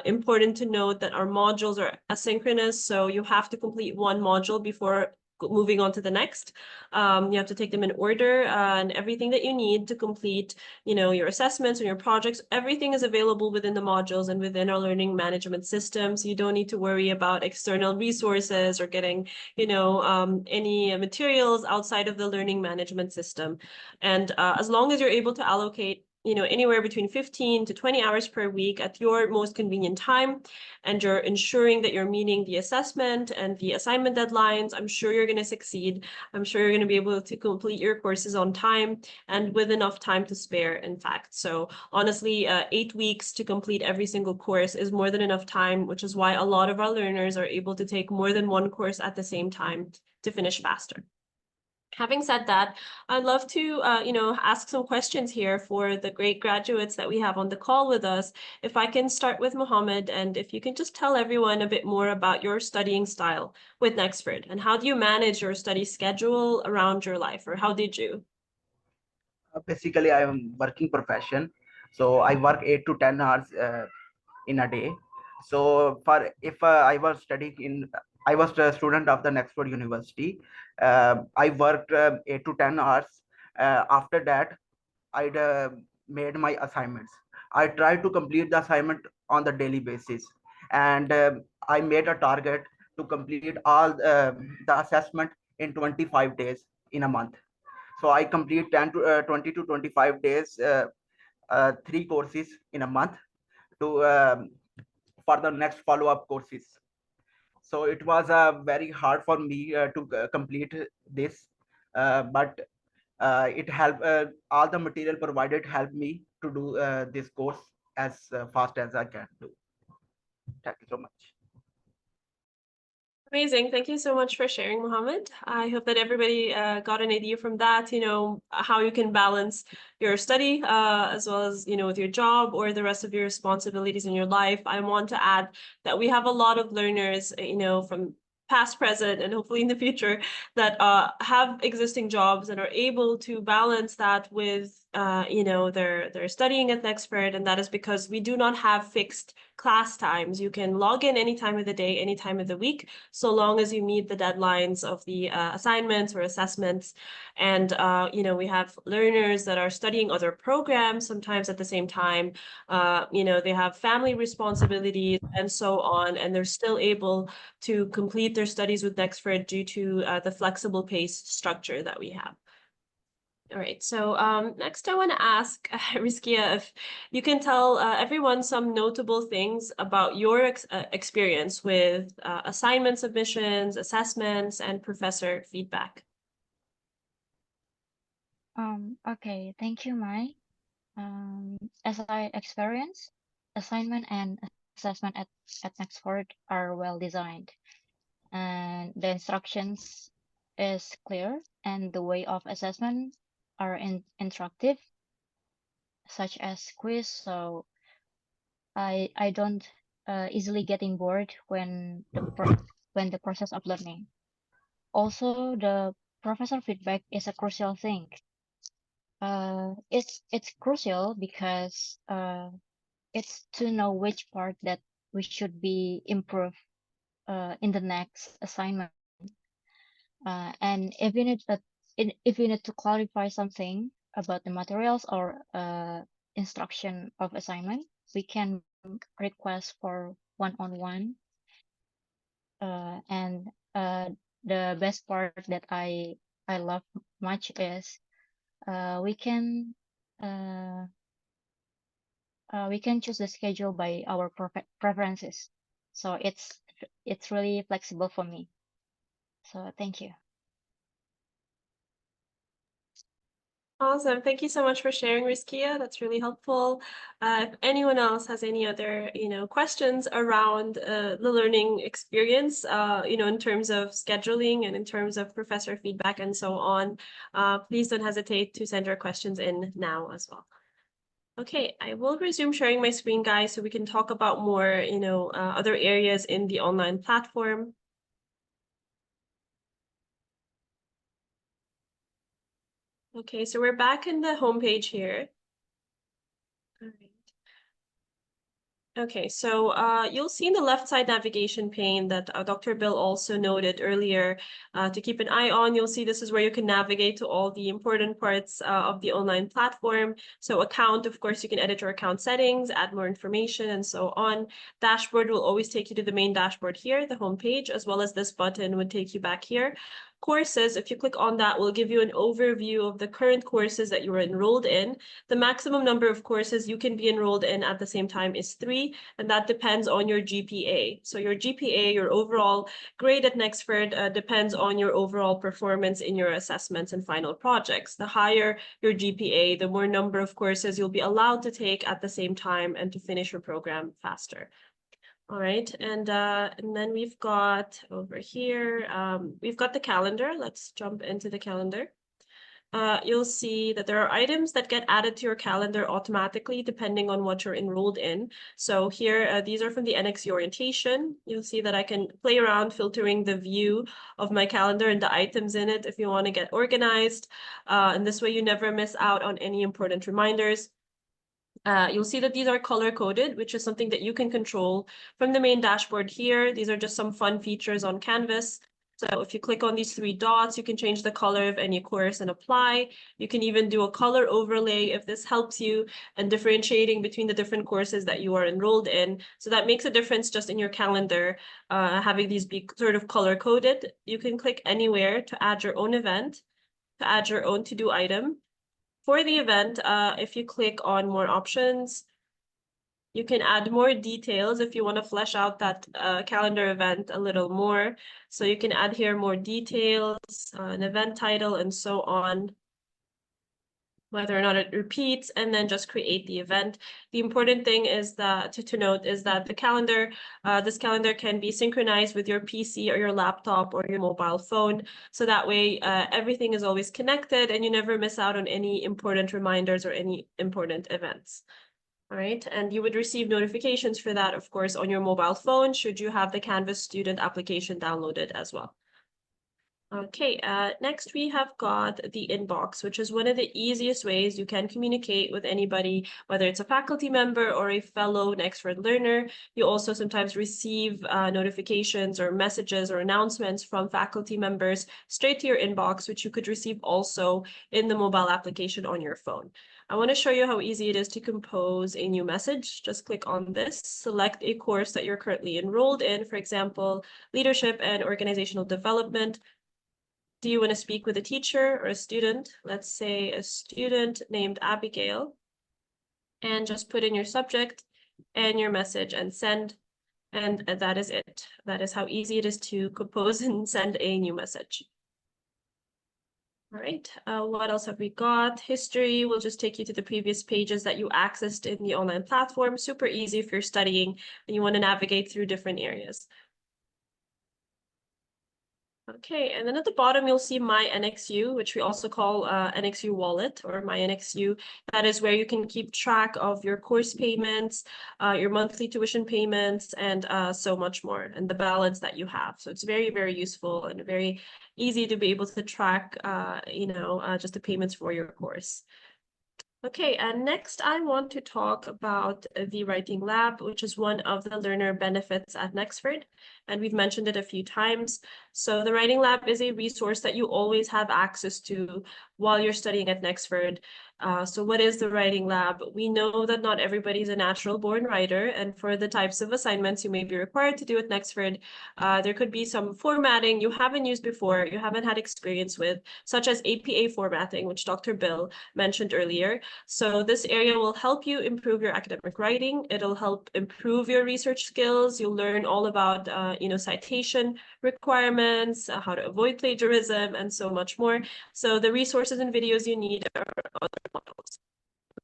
Important to note that our modules are asynchronous, so you have to complete one module before moving on to the next. You have to take them in order, and everything that you need to complete, your assessments and your projects, everything is available within the modules and within our learning management system. So you don't need to worry about external resources or getting, any materials outside of the learning management system. And as long as you're able to allocate anywhere between 15 to 20 hours per week at your most convenient time, and you're ensuring that you're meeting the assessment and the assignment deadlines, I'm sure you're going to succeed. I'm sure you're going to be able to complete your courses on time and with enough time to spare, in fact. So honestly, 8 weeks to complete every single course is more than enough time, which is why a lot of our learners are able to take more than one course at the same time to finish faster. Having said that, I'd love to, ask some questions here for the great graduates that we have on the call with us. If I can start with Mohammed, and if you can just tell everyone a bit more about your studying style with Nexford, and how do you manage your study schedule around your life, or how did you? Basically, I am working profession, so I work 8 to 10 hours in a day. So if I was I was a student of the Nexford University. I worked 8 to 10 hours. After that, I made my assignments. I tried to complete the assignment on the daily basis, and I made a target to complete all the assessment in 25 days in a month. So I complete 20 to 25 days, 3 courses in a month. to for the next follow-up courses. So it was very hard for me to complete this, but it helped. All the material provided helped me to do this course as fast as I can do. Thank you so much. Amazing. Thank you so much for sharing, Mohammed. I hope that everybody got an idea from that, how you can balance your study as well as, with your job or the rest of your responsibilities in your life. I want to add that we have a lot of learners, from past, present, and hopefully in the future that have existing jobs and are able to balance that with, they're studying at Nexford, and that is because we do not have fixed class times. You can log in any time of the day, any time of the week, so long as you meet the deadlines of the assignments or assessments. And, we have learners that are studying other programs sometimes at the same time. They have family responsibilities and so on, and they're still able to complete their studies with Nexford due to the flexible pace structure that we have. All right, so next I want to ask Rizkia if you can tell everyone some notable things about your experience with assignment submissions, assessments, and professor feedback. Okay, thank you, Mai. As I experience, assignment and assessment at Nexford are well designed, and the instructions is clear, and the way of assessment are instructive, such as quiz. So I don't easily getting bored when the process of learning. Also, the professor feedback is a crucial thing. It's crucial because it's to know which part that we should be improved in the next assignment. And if you need to clarify something about the materials or instruction of assignment, we can request for one-on-one. And the best part that I love much is we can choose the schedule by our preferences. So it's really flexible for me. So thank you. Awesome. Thank you so much for sharing, Rizkia. That's really helpful. If anyone else has any other, questions around the learning experience, in terms of scheduling and in terms of professor feedback and so on, please don't hesitate to send your questions in now as well. Okay, I will resume sharing my screen, guys, so we can talk about more, other areas in the online platform. Okay, so we're back in the homepage here. All right. Okay, so you'll see in the left side navigation pane that Dr. Bill also noted earlier to keep an eye on. You'll see this is where you can navigate to all the important parts of the online platform. So account, of course, you can edit your account settings, add more information, and so on. Dashboard will always take you to the main dashboard here, the homepage, as well as this button would take you back here. Courses, if you click on that, will give you an overview of the current courses that you are enrolled in. The maximum number of courses you can be enrolled in at the same time is 3, and that depends on your GPA. So your GPA, your overall grade at Nexford, depends on your overall performance in your assessments and final projects. The higher your GPA, the more number of courses you'll be allowed to take at the same time and to finish your program faster. All right, and then we've got over here, we've got the calendar. Let's jump into the calendar. You'll see that there are items that get added to your calendar automatically depending on what you're enrolled in. So here, these are from the NXU Orientation. You'll see that I can play around filtering the view of my calendar and the items in it if you want to get organized. And this way you never miss out on any important reminders. You'll see that these are color-coded, which is something that you can control from the main dashboard here. These are just some fun features on Canvas. So if you click on these 3 dots, you can change the color of any course and apply. You can even do a color overlay if this helps you in differentiating between the different courses that you are enrolled in. So that makes a difference just in your calendar, having these be sort of color-coded. You can click anywhere to add your own event, to add your own to-do item. For the event, if you click on more options, You can add more details if you want to flesh out that calendar event a little more. So you can add here more details, an event title, and so on, whether or not it repeats, and then just create the event. The important thing is that to note is that the calendar, this calendar can be synchronized with your PC or your laptop or your mobile phone. So that way everything is always connected and you never miss out on any important reminders or any important events. All right, and you would receive notifications for that, of course, on your mobile phone, should you have the Canvas student application downloaded as well. Okay, next we have got the inbox, which is one of the easiest ways you can communicate with anybody, whether it's a faculty member or a fellow Nexford learner. You also sometimes receive notifications or messages or announcements from faculty members straight to your inbox, which you could receive also in the mobile application on your phone. I want to show you how easy it is to compose a new message. Just click on this, select a course that you're currently enrolled in, for example, leadership and organizational development. Do you want to speak with a teacher or a student? Let's say a student named Abigail, and just put in your subject and your message and send, and that is it. That is how easy it is to compose and send a new message. All right, what else have we got? History will just take you to the previous pages that you accessed in the online platform. Super easy if you're studying and you want to navigate through different areas. Okay, and then at the bottom, you'll see My NXU, which we also call NXU Wallet or My NXU. That is where you can keep track of your course payments, your monthly tuition payments, and so much more, and the balance that you have. So it's very, very useful and very easy to be able to track, just the payments for your course. Okay, and next I want to talk about the Writing Lab, which is one of the learner benefits at Nexford, and we've mentioned it a few times. So the Writing Lab is a resource that you always have access to while you're studying at Nexford. So what is the Writing Lab? We know that not everybody's a natural born writer, and for the types of assignments you may be required to do at Nexford, there could be some formatting you haven't used before, you haven't had experience with, such as APA formatting, which Dr. Bill mentioned earlier. So this area will help you improve your academic writing. It'll help improve your research skills. You'll learn all about, citation requirements, how to avoid plagiarism, and so much more. So the resources and videos you need are other models.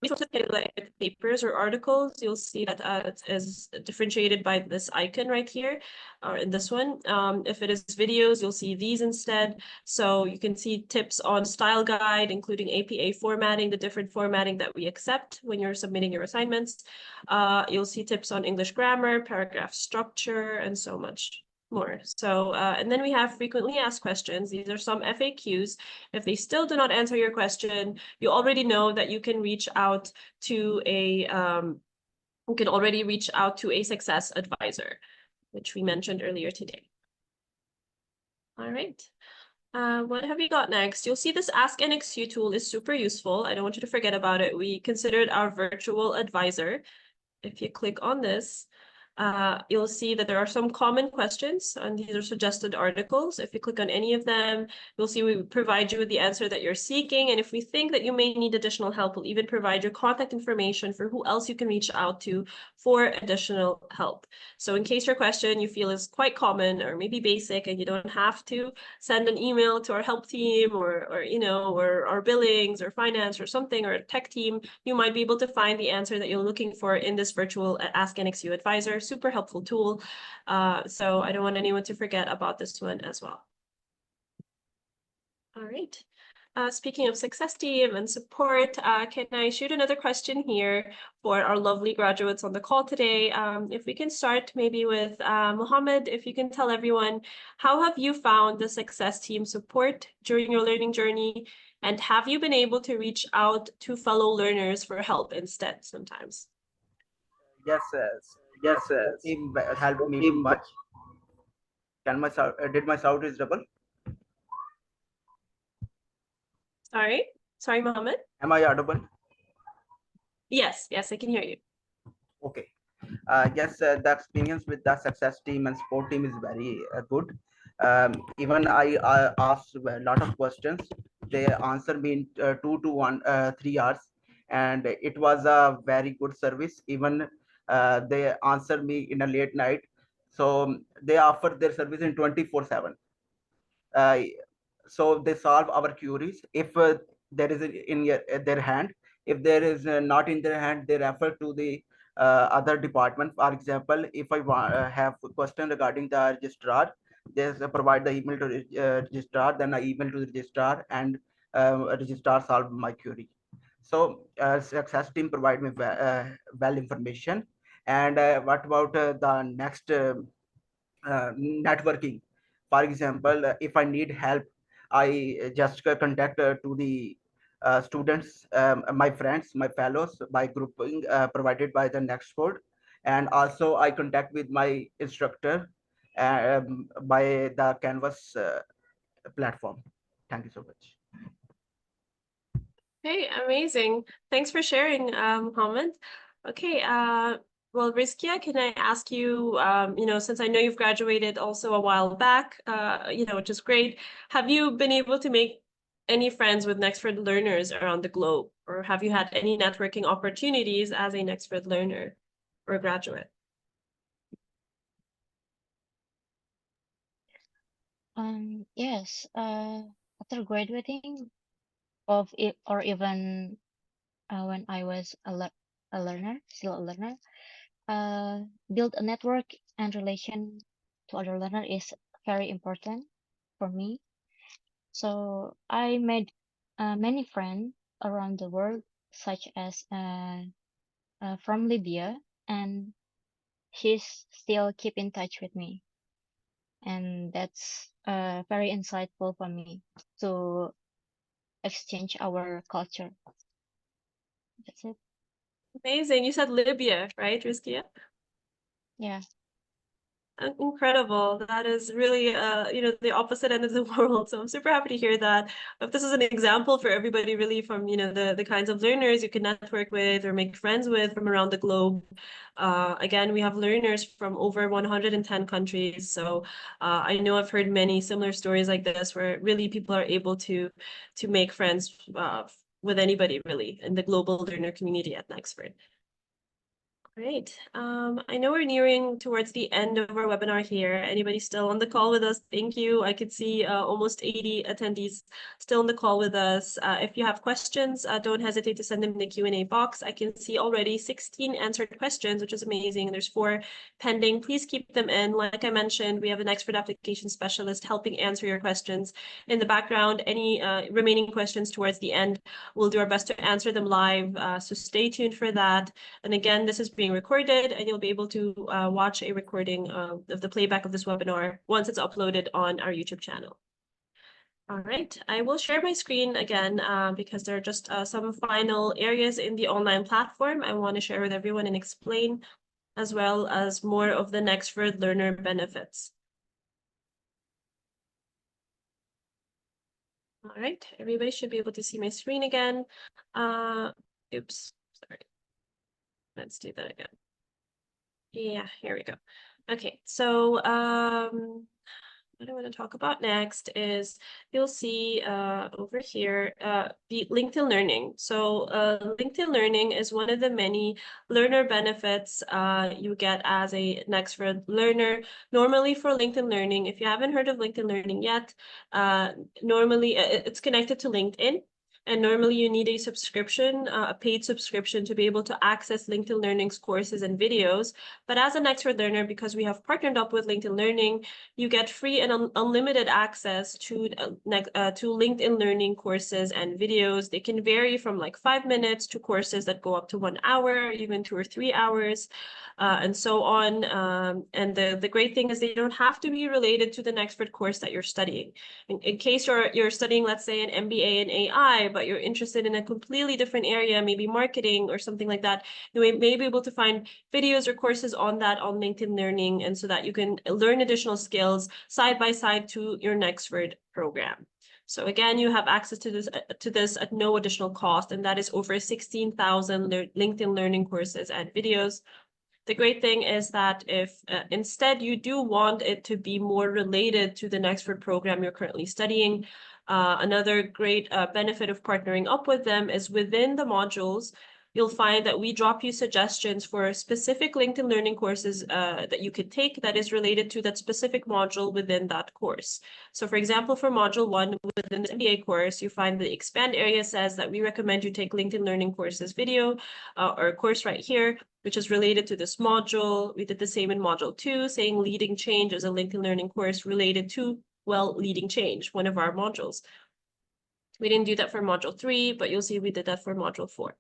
Resources can be like papers or articles. You'll see that it is differentiated by this icon right here, or in this one. If it is videos, you'll see these instead. So you can see tips on style guide, including APA formatting, the different formatting that we accept when you're submitting your assignments. You'll see tips on English grammar, paragraph structure, and so much more. So, and then we have frequently asked questions. These are some FAQs. If they still do not answer your question, you already know that you can reach out to a success advisor, which we mentioned earlier today. All right. What have we got next? You'll see this Ask NXU tool is super useful. I don't want you to forget about it. We consider it our virtual advisor. If you click on this, you'll see that there are some common questions, and these are suggested articles. If you click on any of them, you'll see we provide you with the answer that you're seeking. And if we think that you may need additional help, we'll even provide your contact information for who else you can reach out to for additional help. So in case your question you feel is quite common or maybe basic, and you don't have to send an email to our help team or our billings or finance or something, or a tech team, you might be able to find the answer that you're looking for in this virtual Ask NXU advisor. Super helpful tool. So I don't want anyone to forget about this one as well. All right. Speaking of success team and support, can I shoot another question here for our lovely graduates on the call today? If we can start maybe with Mohammed, if you can tell everyone, how have you found the success team support during your learning journey? And have you been able to reach out to fellow learners for help instead sometimes? Yes, team helped me much. Did my sound is double? Sorry, Mohammed. Am I audible? Yes, I can hear you. Okay. Yes, the experience with the success team and support team is very good. Even I asked a lot of questions. They answered me in 2 to 3 hours, and it was a very good service. Even they answer me in a late night. So they offer their service in 24/7. So they solve our queries. If there is in their hand, if there is not in their hand, they refer to the other department. For example, if I have a question regarding the registrar, they provide the email to registrar, then I email to the registrar, and registrar solve my query. So success team provide me well information. And what about the next networking? For example, if I need help, I just contact to the students, my friends, my fellows, by grouping provided by the Nexford. And also I contact with my instructor by the Canvas platform. Thank you so much. Okay, amazing. Thanks for sharing, Mohammed. Okay, well, Rizkia, can I ask you, since I know you've graduated also a while back, which is great, have you been able to make any friends with Nexford learners around the globe, or have you had any networking opportunities as a Nexford learner or graduate? Yes. After graduating of it, or even when I was a learner, still a learner, build a network and relation to other learner is very important for me. So I made many friends around the world, such as from Libya, and she's still keep in touch with me, and that's very insightful for me to exchange our culture. That's it. Amazing. You said Libya, right, Rizkia? Yeah. Incredible. That is really, the opposite end of the world. So I'm super happy to hear that. If this is an example for everybody, really, from, the kinds of learners you can network with or make friends with from around the globe. Again, we have learners from over 110 countries. So I know I've heard many similar stories like this, where really people are able to make friends with anybody, really, in the global learner community at Nexford. Great. I know we're nearing towards the end of our webinar here. Anybody still on the call with us? Thank you. I could see almost 80 attendees still on the call with us. If you have questions, don't hesitate to send them in the Q&A box. I can see already 16 answered questions, which is amazing. There's 4 pending. Please keep them in. Like I mentioned, we have an expert application specialist helping answer your questions in the background. Any remaining questions towards the end, we'll do our best to answer them live. So stay tuned for that. And again, this is being recorded, and you'll be able to watch a recording of the playback of this webinar once it's uploaded on our YouTube channel. All right, I will share my screen again because there are just some final areas in the online platform I want to share with everyone and explain, as well as more of the Nexford learner benefits. All right, everybody should be able to see my screen again. Oops, sorry. Let's do that again. Yeah, here we go. Okay, so what I want to talk about next is you'll see over here the LinkedIn Learning. So LinkedIn Learning is one of the many learner benefits you get as a Nexford learner. Normally for LinkedIn Learning, if you haven't heard of LinkedIn Learning yet, normally it's connected to LinkedIn. And normally you need a subscription, a paid subscription, to be able to access LinkedIn Learning's courses and videos. But as a Nexford learner, because we have partnered up with LinkedIn Learning, you get free and unlimited access to LinkedIn Learning courses and videos. They can vary from like 5 minutes to courses that go up to 1 hour, even 2 or 3 hours, and so on. And the great thing is they don't have to be related to the Nexford course that you're studying. In case you're studying, let's say, an MBA in AI, but you're interested in a completely different area, maybe marketing or something like that, you may be able to find videos or courses on that on LinkedIn Learning, and so that you can learn additional skills side by side to your Nexford program. So again, you have access to this at no additional cost, and that is over 16,000 LinkedIn Learning courses and videos. The great thing is that if instead you do want it to be more related to the Nexford program you're currently studying, another great benefit of partnering up with them is within the modules, you'll find that we drop you suggestions for specific LinkedIn Learning courses that you could take that is related to that specific module within that course. So for example, for module 1 within the MBA course, you find the expand area says that we recommend you take LinkedIn Learning courses video or course right here, which is related to this module. We did the same in module 2, saying leading change is a LinkedIn Learning course related to, well, leading change, one of our modules. We didn't do that for module 3, but you'll see we did that for module 4.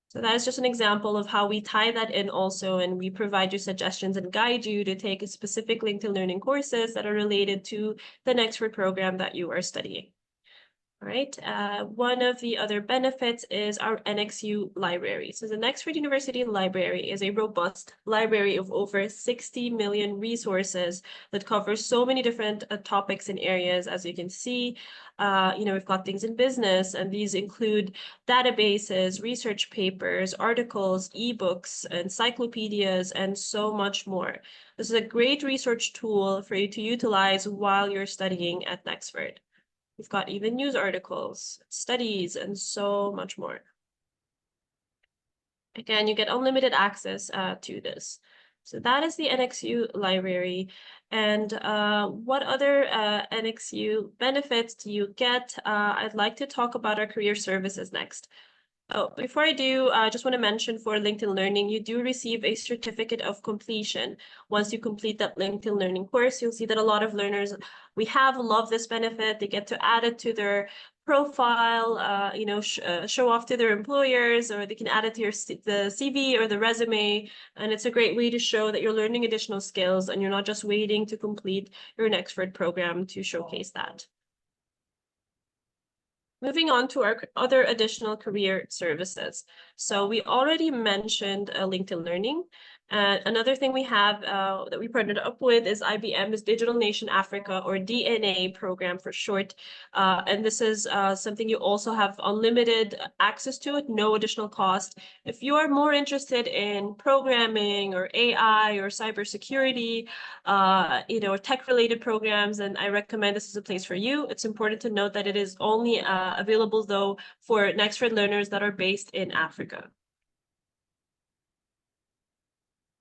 So that is just an example of how we tie that in also, and we provide you suggestions and guide you to take a specific LinkedIn Learning courses that are related to the Nexford program that you are studying. All right, one of the other benefits is our NXU library. So the Nexford University Library is a robust library of over 60 million resources that covers so many different topics and areas. As you can see, we've got things in business, and these include databases, research papers, articles, ebooks, encyclopedias, and so much more. This is a great research tool for you to utilize while you're studying at Nexford. We've got even news articles, studies, and so much more. Again, you get unlimited access to this. So that is the NXU library. And what other NXU benefits do you get? I'd like to talk about our career services next. Oh, before I do, I just want to mention for LinkedIn Learning, you do receive a certificate of completion. Once you complete that LinkedIn Learning course, you'll see that a lot of learners we have love this benefit. They get to add it to their profile, show off to their employers, or they can add it to the CV or the resume. And it's a great way to show that you're learning additional skills and you're not just waiting to complete your Nexford program to showcase that. Moving on to our other additional career services. So we already mentioned LinkedIn Learning. Another thing we have that we partnered up with is IBM's Digital Nation Africa, or DNA program for short. And this is something you also have unlimited access to at no additional cost. If you are more interested in programming or AI or cybersecurity, or tech-related programs, then I recommend this is a place for you. It's important to note that it is only available, though, for Nexford learners that are based in Africa.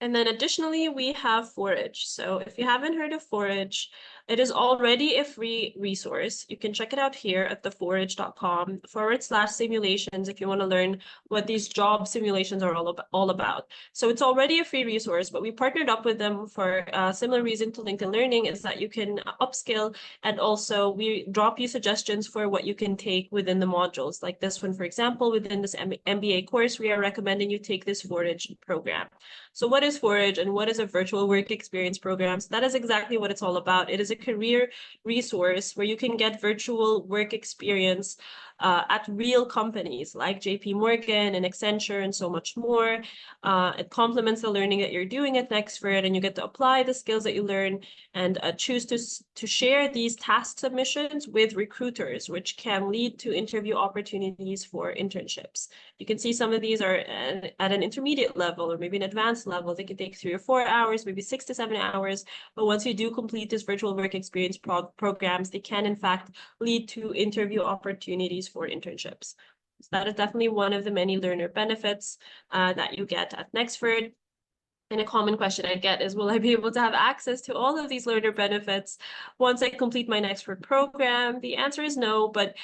And then additionally, we have Forage. So if you haven't heard of Forage, it is already a free resource. You can check it out here at theforage.com/simulations if you want to learn what these job simulations are all about. So it's already a free resource, but we partnered up with them for a similar reason to LinkedIn Learning, is that you can upskill, and also we drop you suggestions for what you can take within the modules. Like this one, for example, within this MBA course, we are recommending you take this Forage program. So what is Forage and what is a virtual work experience program? So that is exactly what it's all about. It is a career resource where you can get virtual work experience at real companies like JP Morgan and Accenture and so much more. It complements the learning that you're doing at Nexford, and you get to apply the skills that you learn and choose to share these task submissions with recruiters, which can lead to interview opportunities for internships. You can see some of these are at an intermediate level or maybe an advanced level. They can take 3 or 4 hours, maybe 6 to 7 hours. But once you do complete this virtual work experience programs, they can in fact lead to interview opportunities for internships. So that is definitely one of the many learner benefits that you get at Nexford. And a common question I get is, will I be able to have access to all of these learner benefits once I complete my Nexford program? The answer is no, but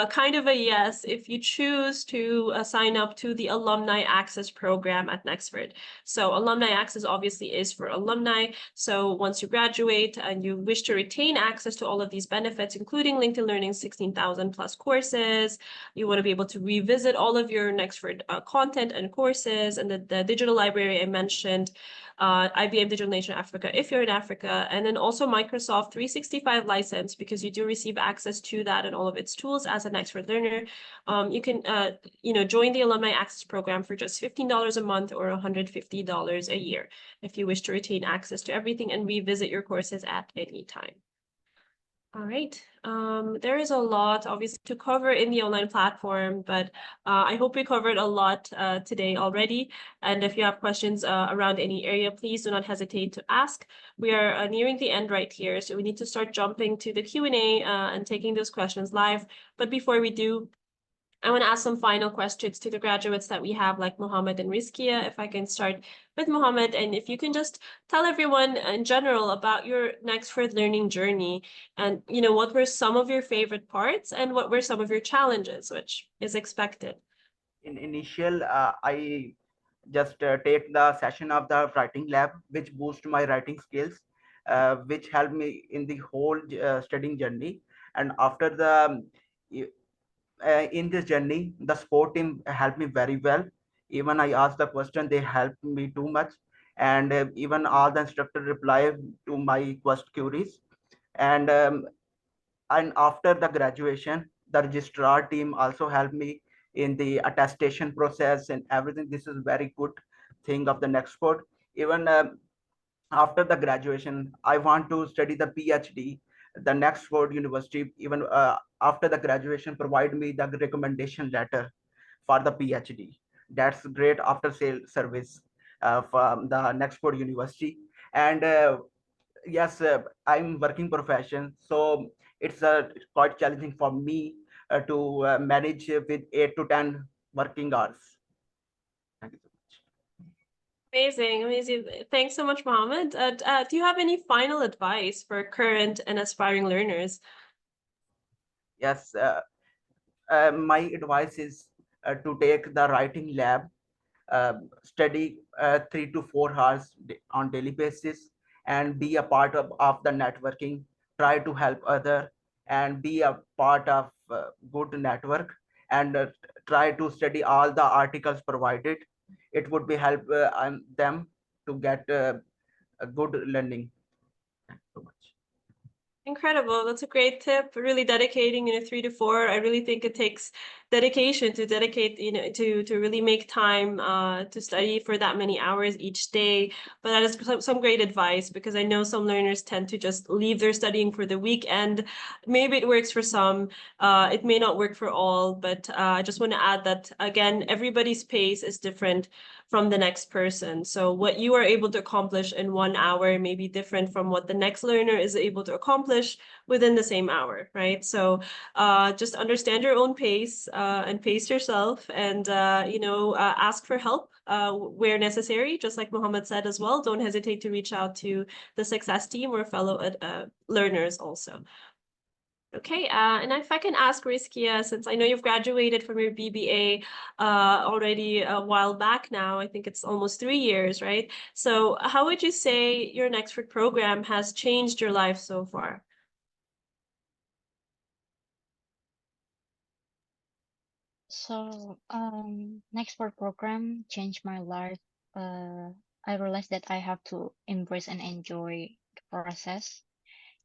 kind of a yes if you choose to sign up to the Alumni Access program at Nexford. So Alumni Access obviously is for alumni. So once you graduate and you wish to retain access to all of these benefits, including LinkedIn Learning's 16,000 plus courses, you want to be able to revisit all of your Nexford content and courses, and the digital library I mentioned, IBM Digital Nation Africa if you're in Africa, and then also Microsoft 365 license, because you do receive access to that and all of its tools as an Nexford learner. You can join the Alumni Access program for just $15 a month or $150 a year if you wish to retain access to everything and revisit your courses at any time. All right, there is a lot obviously to cover in the online platform, but I hope we covered a lot today already. And if you have questions around any area, please do not hesitate to ask. We are nearing the end right here, so we need to start jumping to the Q&A and taking those questions live. But before we do, I want to ask some final questions to the graduates that we have, like Mohammed and Rizkia. If I can start with Mohammed, and if you can just tell everyone in general about your Nexford learning journey, and what were some of your favorite parts, and what were some of your challenges, which is expected. In initial, I just take the session of the writing lab, which boost my writing skills, which helped me in the whole studying journey. And after the in this journey, the sport team helped me very well. Even I asked the question, they helped me too much, and even all the instructor reply to my queries. And after the graduation, the registrar team also helped me in the attestation process and everything. This is very good thing of the Nexford. Even after the graduation, I want to study the PhD. The Nexford University, even after the graduation, provide me the recommendation letter for the PhD. That's great after sale service from the Nexford University. And yes, I'm working profession, so it's quite challenging for me to manage with 8 to 10 working hours. Thank you so much. Amazing, amazing. Thanks so much, Mohammed. Do you have any final advice for current and aspiring learners? Yes, my advice is to take the writing lab, study 3 to 4 hours on daily basis, and be a part of the networking. Try to help other and be a part of good network, and try to study all the articles provided. It would be help them to get a good learning. Thank you so much. Incredible. That's a great tip. Really dedicating, 3 to 4. I really think it takes dedication to dedicate, to really make time to study for that many hours each day. But that is some great advice, because I know some learners tend to just leave their studying for the weekend. Maybe it works for some. It may not work for all, but I just want to add that, again, everybody's pace is different from the next person. So what you are able to accomplish in 1 hour may be different from what the next learner is able to accomplish within the same hour, right? So just understand your own pace and pace yourself, and ask for help where necessary. Just like Mohammed said as well, don't hesitate to reach out to the success team or fellow learners also. Okay, and if I can ask Rizkia, since I know you've graduated from your BBA already a while back now, I think it's almost 3 years, right? So how would you say your Nexford program has changed your life so far? So, Nexford program changed my life. I realized that I have to embrace and enjoy the process,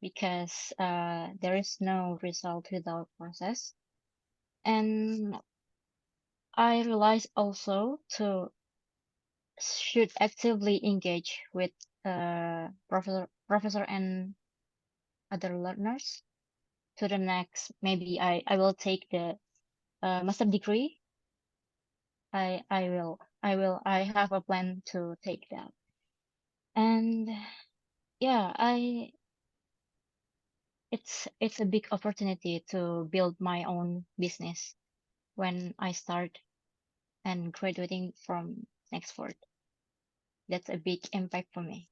because there is no result without process. And I realized also to should actively engage with professor and other learners to the next. Maybe I will take the master degree. I have a plan to take that. And yeah, it's a big opportunity to build my own business when I start and graduating from Nexford. That's a big impact for me.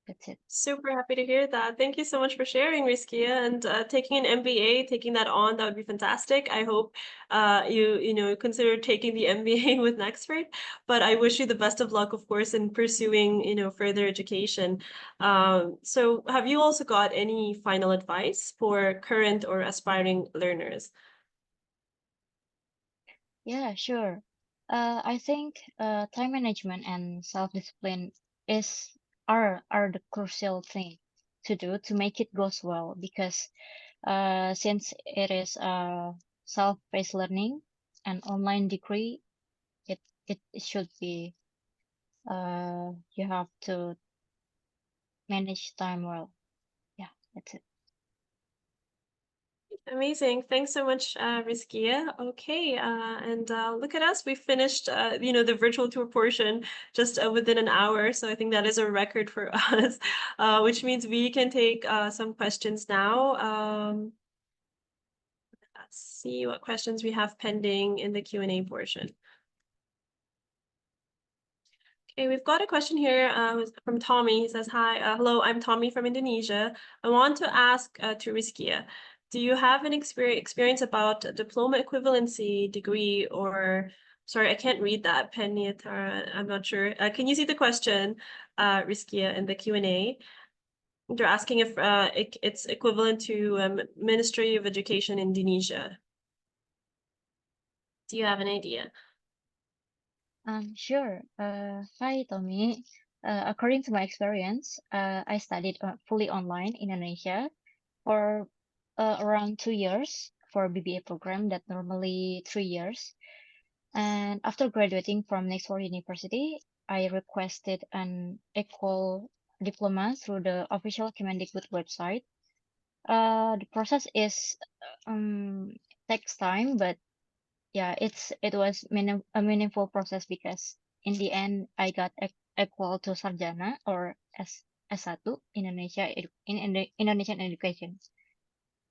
That's it. Super happy to hear that. Thank you so much for sharing, Rizkia, and taking an MBA, taking that on, that would be fantastic. I hope you consider taking the MBA with Nexford, but I wish you the best of luck, of course, in pursuing further education. So have you also got any final advice for current or aspiring learners? Yeah, sure. I think time management and self-discipline are the crucial thing to do to make it goes well, because since it is self-paced learning and online degree, it should be you have to manage time well. Yeah, that's it. Amazing. Thanks so much, Rizkia. Okay, and look at us. We finished, the virtual tour portion just within an hour. So I think that is a record for us, which means we can take some questions now. Let's see what questions we have pending in the Q&A portion. Okay, we've got a question here from Tommy. He says, hi, hello, I'm Tommy from Indonesia. I want to ask to Rizkia, do you have an experience about diploma equivalency degree or, sorry, I can't read that, Penniatara, I'm not sure. Can you see the question, Rizkia, in the Q&A? They're asking if it's equivalent to Ministry of Education Indonesia. Do you have an idea? Sure. Hi, Tommy. According to my experience, I studied fully online in Indonesia for around 2 years for BBA program that normally 3 years. And after graduating from Nexford University, I requested an equal diploma through the official Kemendikbud website. The process is takes time, but yeah, it was a meaningful process because in the end I got equal to sarjana or S1 in Indonesian education.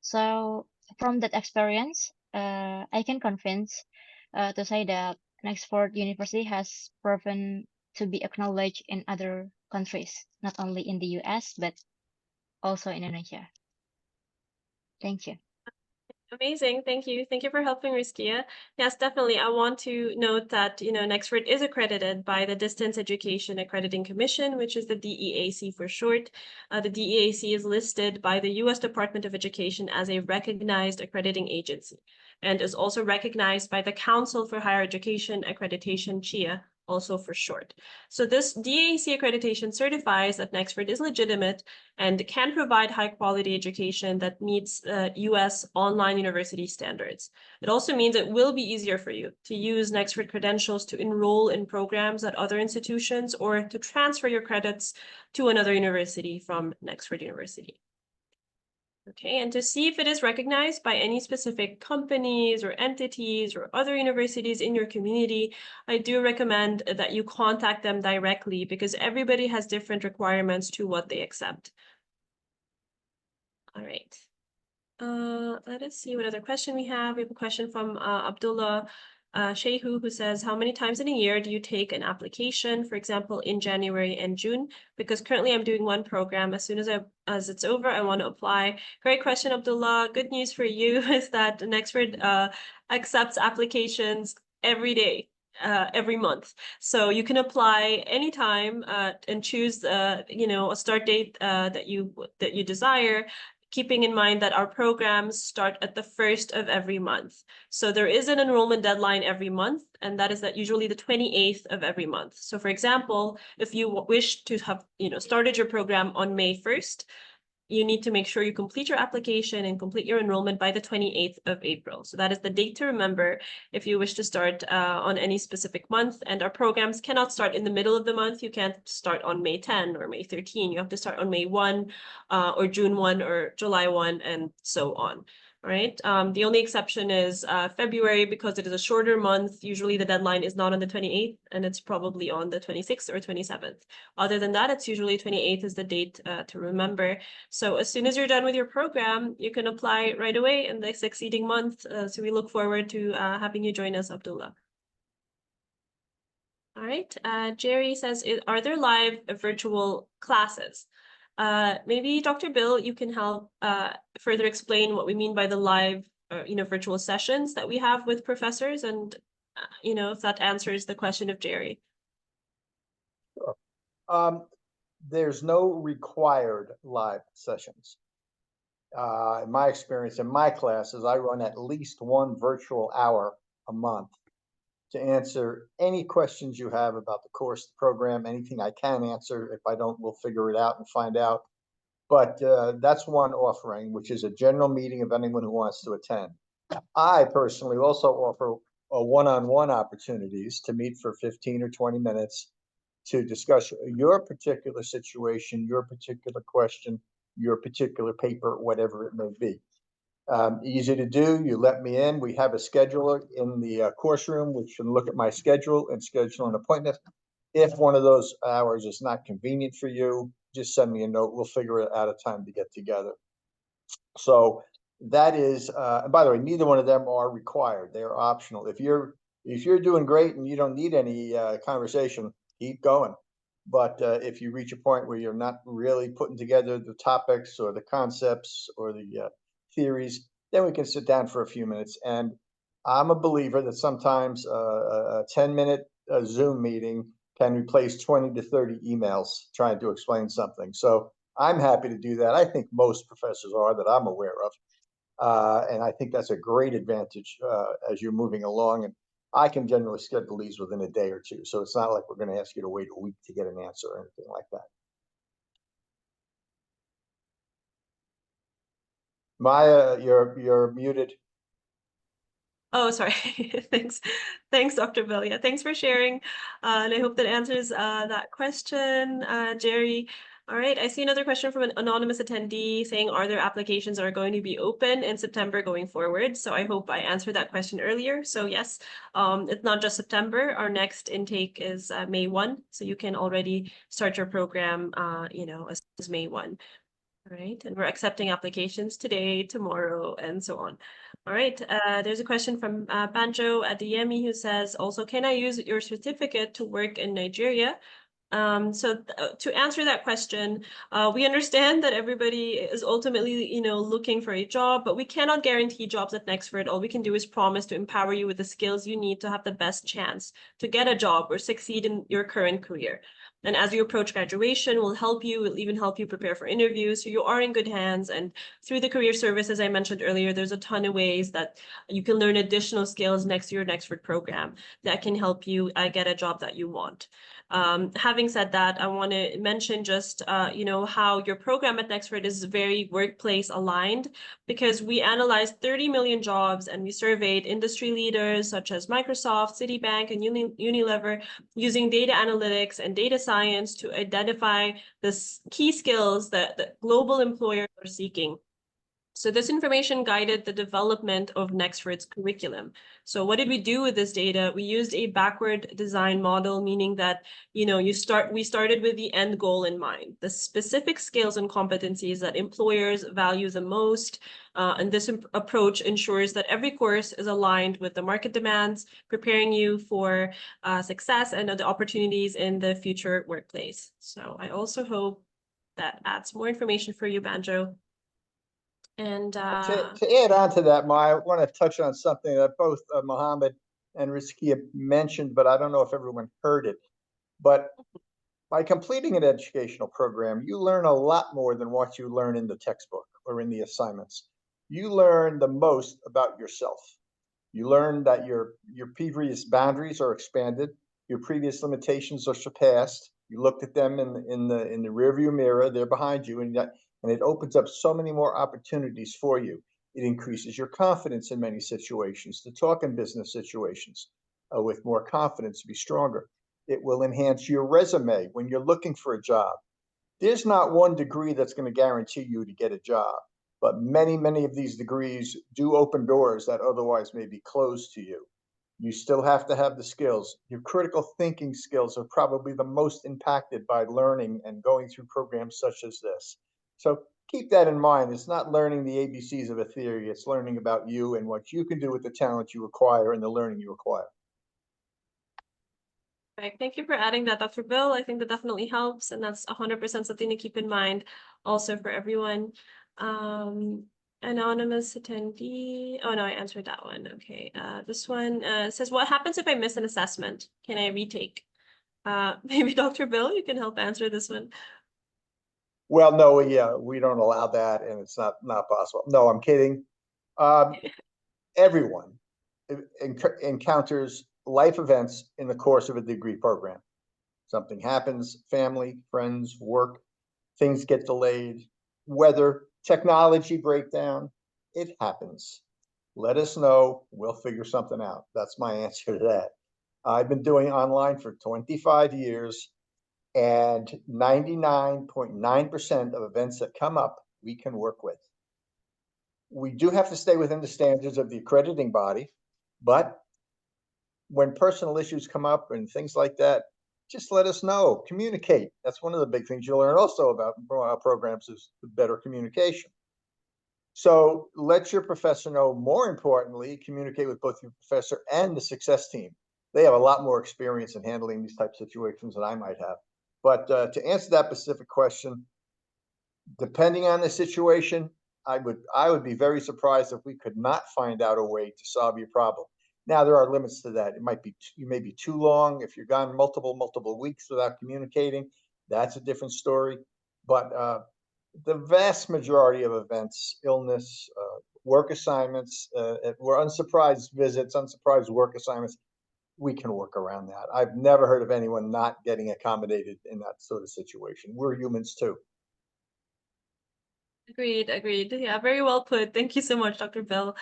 So from that experience, I can convince to say that Nexford University has proven to be acknowledged in other countries, not only in the US but also in Indonesia. Thank you. Amazing. Thank you. Thank you for helping, Rizkia. Yes, definitely. I want to note that, you know, Nexford is accredited by the Distance Education Accrediting Commission, which is the DEAC for short. The DEAC is listed by the U.S. Department of Education as a recognized accrediting agency and is also recognized by the Council for Higher Education Accreditation, CHIA, also for short. So this DEAC accreditation certifies that Nexford is legitimate and can provide high quality education that meets US online university standards. It also means it will be easier for you to use Nexford credentials to enroll in programs at other institutions or to transfer your credits to another university from Nexford University. Okay, and to see if it is recognized by any specific companies or entities or other universities in your community, I do recommend that you contact them directly because everybody has different requirements to what they accept. All right. Let us see what other question we have. We have a question from Abdullah Shehu, who says, how many times in a year do you take an application, for example, in January and June? Because currently I'm doing one program. As soon as it's over, I want to apply. Great question, Abdullah. Good news for you is that Nexford accepts applications every day. Every month, so you can apply anytime and choose, you know, a start date that you desire, keeping in mind that our programs start at the 1st of every month. So there is an enrollment deadline every month, and that is usually the 28th of every month. So for example, if you wish to have, you know, started your program on May 1st, you need to make sure you complete your application and complete your enrollment by the 28th of April. So that is the date to remember if you wish to start on any specific month. And our programs cannot start in the middle of the month. You can't start on May 10 or May 13. You have to start on May 1 or June 1 or July 1 and so on. All right. The only exception is February because it is a shorter month. Usually the deadline is not on the 28th and it's probably on the 26th or 27th. Other than that, it's usually 28th is the date to remember. So as soon as you're done with your program, you can apply right away in the succeeding month. So we look forward to having you join us, Abdullah. All right. Jerry says, are there live virtual classes? Maybe Dr. Bill, you can help further explain what we mean by the live, you know, virtual sessions that we have with professors, and you know, if that answers the question of Jerry. Sure. There's no required live sessions. In my experience, in my classes, I run at least one virtual hour a month to answer any questions you have about the course, the program, anything I can answer. If I don't, we'll figure it out and find out. But that's one offering, which is a general meeting of anyone who wants to attend. I personally also offer one-on-one opportunities to meet for 15 or 20 minutes to discuss your particular situation, your particular question, your particular paper, whatever it may be. Easy to do. You let me in. We have a scheduler in the course room, which can look at my schedule and schedule an appointment. If one of those hours is not convenient for you, just send me a note. We'll figure out a time to get together. So that is, and by the way, neither one of them are required. They are optional. If you're doing great and you don't need any conversation, keep going. But if you reach a point where you're not really putting together the topics or the concepts or the theories, then we can sit down for a few minutes. And I'm a believer that sometimes a 10-minute Zoom meeting can replace 20 to 30 emails trying to explain something. So I'm happy to do that. I think most professors are that I'm aware of. And I think that's a great advantage as you're moving along. And I can generally schedule these within a day or two. So it's not like we're going to ask you to wait a week to get an answer or anything like that. Maya, you're muted. Oh, sorry. Thanks. Thanks, Dr. Bill. Yeah, thanks for sharing. And I hope that answers that question, Jerry. All right, I see another question from an anonymous attendee saying, are there applications that are going to be open in September going forward? So I hope I answered that question earlier. So yes, it's not just September. Our next intake is May 1. So you can already start your program, as May 1. All right, and we're accepting applications today, tomorrow, and so on. All right, there's a question from Banjo Adeyemi who says, also, can I use your certificate to work in Nigeria? To answer that question, we understand that everybody is ultimately, looking for a job, but we cannot guarantee jobs at Nexford. All we can do is promise to empower you with the skills you need to have the best chance to get a job or succeed in your current career. And as you approach graduation, we'll even help you prepare for interviews. So you are in good hands. And through the career service, as I mentioned earlier, there's a ton of ways that you can learn additional skills next to your Nexford program that can help you get a job that you want. Having said that, I want to mention just, how your program at Nexford is very workplace aligned, because we analyzed 30 million jobs and we surveyed industry leaders such as Microsoft, Citibank, and Unilever using data analytics and data science to identify the key skills that global employers are seeking. So this information guided the development of Nexford's curriculum. So what did we do with this data? We used a backward design model, meaning that, we started with the end goal in mind, the specific skills and competencies that employers value the most. And this approach ensures that every course is aligned with the market demands, preparing you for success and the opportunities in the future workplace. So I also hope that adds more information for you, Banjo. And to add on to that, Maya, I want to touch on something that both Mohammed and Rizkia mentioned, but I don't know if everyone heard it. But by completing an educational program, you learn a lot more than what you learn in the textbook or in the assignments. You learn the most about yourself. You learn that your previous boundaries are expanded, your previous limitations are surpassed. You looked at them in the rearview mirror, they're behind you, and it opens up so many more opportunities for you. It increases your confidence in many situations, to talk in business situations with more confidence, be stronger. It will enhance your resume when you're looking for a job. There's not one degree that's going to guarantee you to get a job, but many, many of these degrees do open doors that otherwise may be closed to you. You still have to have the skills. Your critical thinking skills are probably the most impacted by learning and going through programs such as this. So keep that in mind. It's not learning the ABCs of a theory. It's learning about you and what you can do with the talent you acquire and the learning you acquire. Right. Thank you for adding that, Dr. Bill. I think that definitely helps, and that's 100% something to keep in mind also for everyone. Anonymous attendee. Oh no, I answered that one. Okay. This one says, what happens if I miss an assessment? Can I retake? Maybe Dr. Bill, you can help answer this one. Well, no, we don't allow that, and it's not possible. No, I'm kidding. Everyone encounters life events in the course of a degree program. Something happens, family, friends, work, things get delayed, weather, technology breakdown. It happens. Let us know. We'll figure something out. That's my answer to that. I've been doing online for 25 years, and 99.9% of events that come up, we can work with. We do have to stay within the standards of the accrediting body, but when personal issues come up and things like that, just let us know. Communicate. That's one of the big things you'll learn also about programs is better communication. So let your professor know. More importantly, communicate with both your professor and the success team. They have a lot more experience in handling these type of situations than I might have. But to answer that specific question, depending on the situation, I would be very surprised if we could not find out a way to solve your problem. Now, there are limits to that. You may be too long. If you're gone multiple weeks without communicating, that's a different story. But the vast majority of events, illness, work assignments, or unsurprised visits, unsurprised work assignments, we can work around that. I've never heard of anyone not getting accommodated in that sort of situation. We're humans too. Agreed. Yeah, very well put. Thank you so much, Dr. Bill.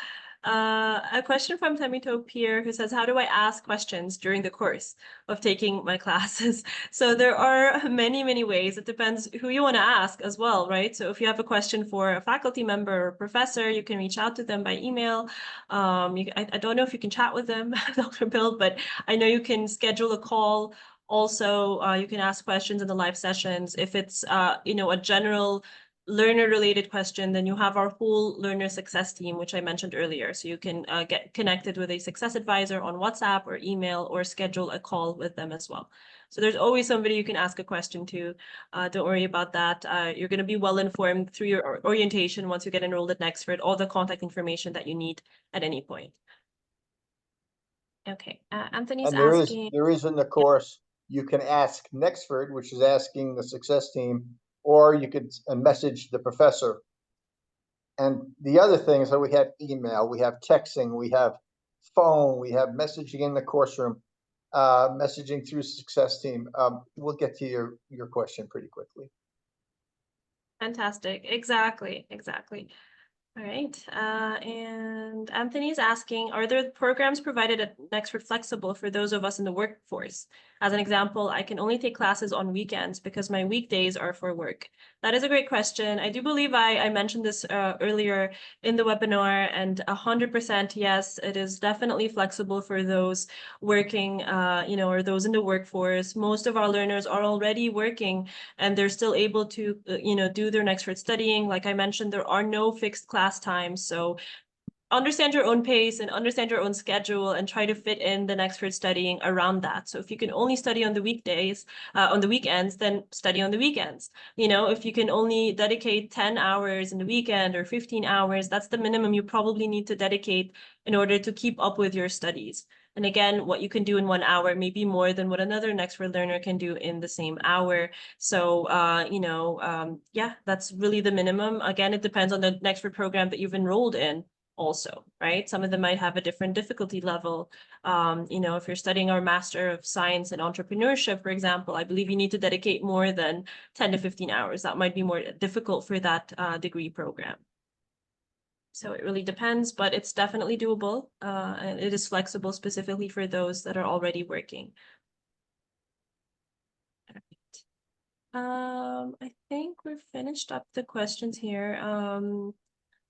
A question from Temito Pierre, who says, how do I ask questions during the course of taking my classes? So there are many ways. It depends who you want to ask as well, right? So if you have a question for a faculty member or professor, you can reach out to them by email. I don't know if you can chat with them, Dr. Bill, but I know you can schedule a call. Also, you can ask questions in the live sessions. If it's, a general learner-related question, then you have our whole learner success team, which I mentioned earlier. So you can get connected with a success advisor on WhatsApp or email, or schedule a call with them as well. So there's always somebody you can ask a question to. Don't worry about that. You're going to be well informed through your orientation once you get enrolled at Nexford, all the contact information that you need at any point. Okay, Anthony's And asking. there is in the course, you can ask Nexford, which is asking the success team, or you could message the professor. And the other thing is that we have email, we have texting, we have phone, we have messaging in the course room, messaging through success team. We'll get to your question pretty quickly. Fantastic. Exactly. All right, and Anthony's asking, are there programs provided at Nexford flexible for those of us in the workforce? As an example, I can only take classes on weekends because my weekdays are for work. That is a great question. I do believe I mentioned this earlier in the webinar, and 100% yes, it is definitely flexible for those working, or those in the workforce. Most of our learners are already working, and they're still able to, do their Nexford studying. Like I mentioned, there are no fixed class times, so understand your own pace and understand your own schedule, and try to fit in the Nexford studying around that. So if you can only study on the weekdays, on the weekends, then study on the weekends. If you can only dedicate 10 hours in the weekend or 15 hours, that's the minimum you probably need to dedicate in order to keep up with your studies. And again, what you can do in 1 hour may be more than what another Nexford learner can do in the same hour. So, yeah, that's really the minimum. Again, it depends on the Nexford program that you've enrolled in also, right? Some of them might have a different difficulty level. If you're studying our Master of Science in Entrepreneurship, for example, I believe you need to dedicate more than 10 to 15 hours. That might be more difficult for that degree program. So it really depends, but it's definitely doable, and it is flexible specifically for those that are already working. I think we're finished up the questions here.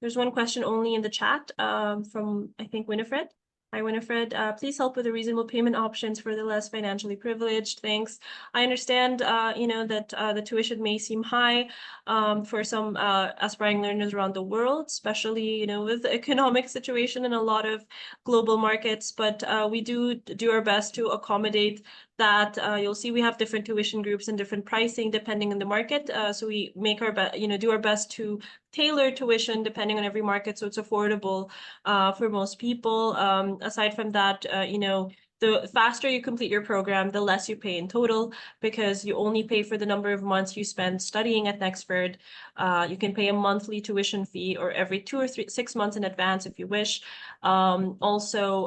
There's one question only in the chat from, I think, Winifred. Hi, Winifred. Please help with the reasonable payment options for the less financially privileged. Thanks. I understand, that the tuition may seem high for some aspiring learners around the world, especially, with the economic situation in a lot of global markets. But we do our best to accommodate that. You'll see we have different tuition groups and different pricing depending on the market. So we make our do our best to tailor tuition depending on every market, so it's affordable for most people. Aside from that, the faster you complete your program, the less you pay in total, because you only pay for the number of months you spend studying at Nexford. You can pay a monthly tuition fee, or every 2 or 6 months in advance if you wish. Also,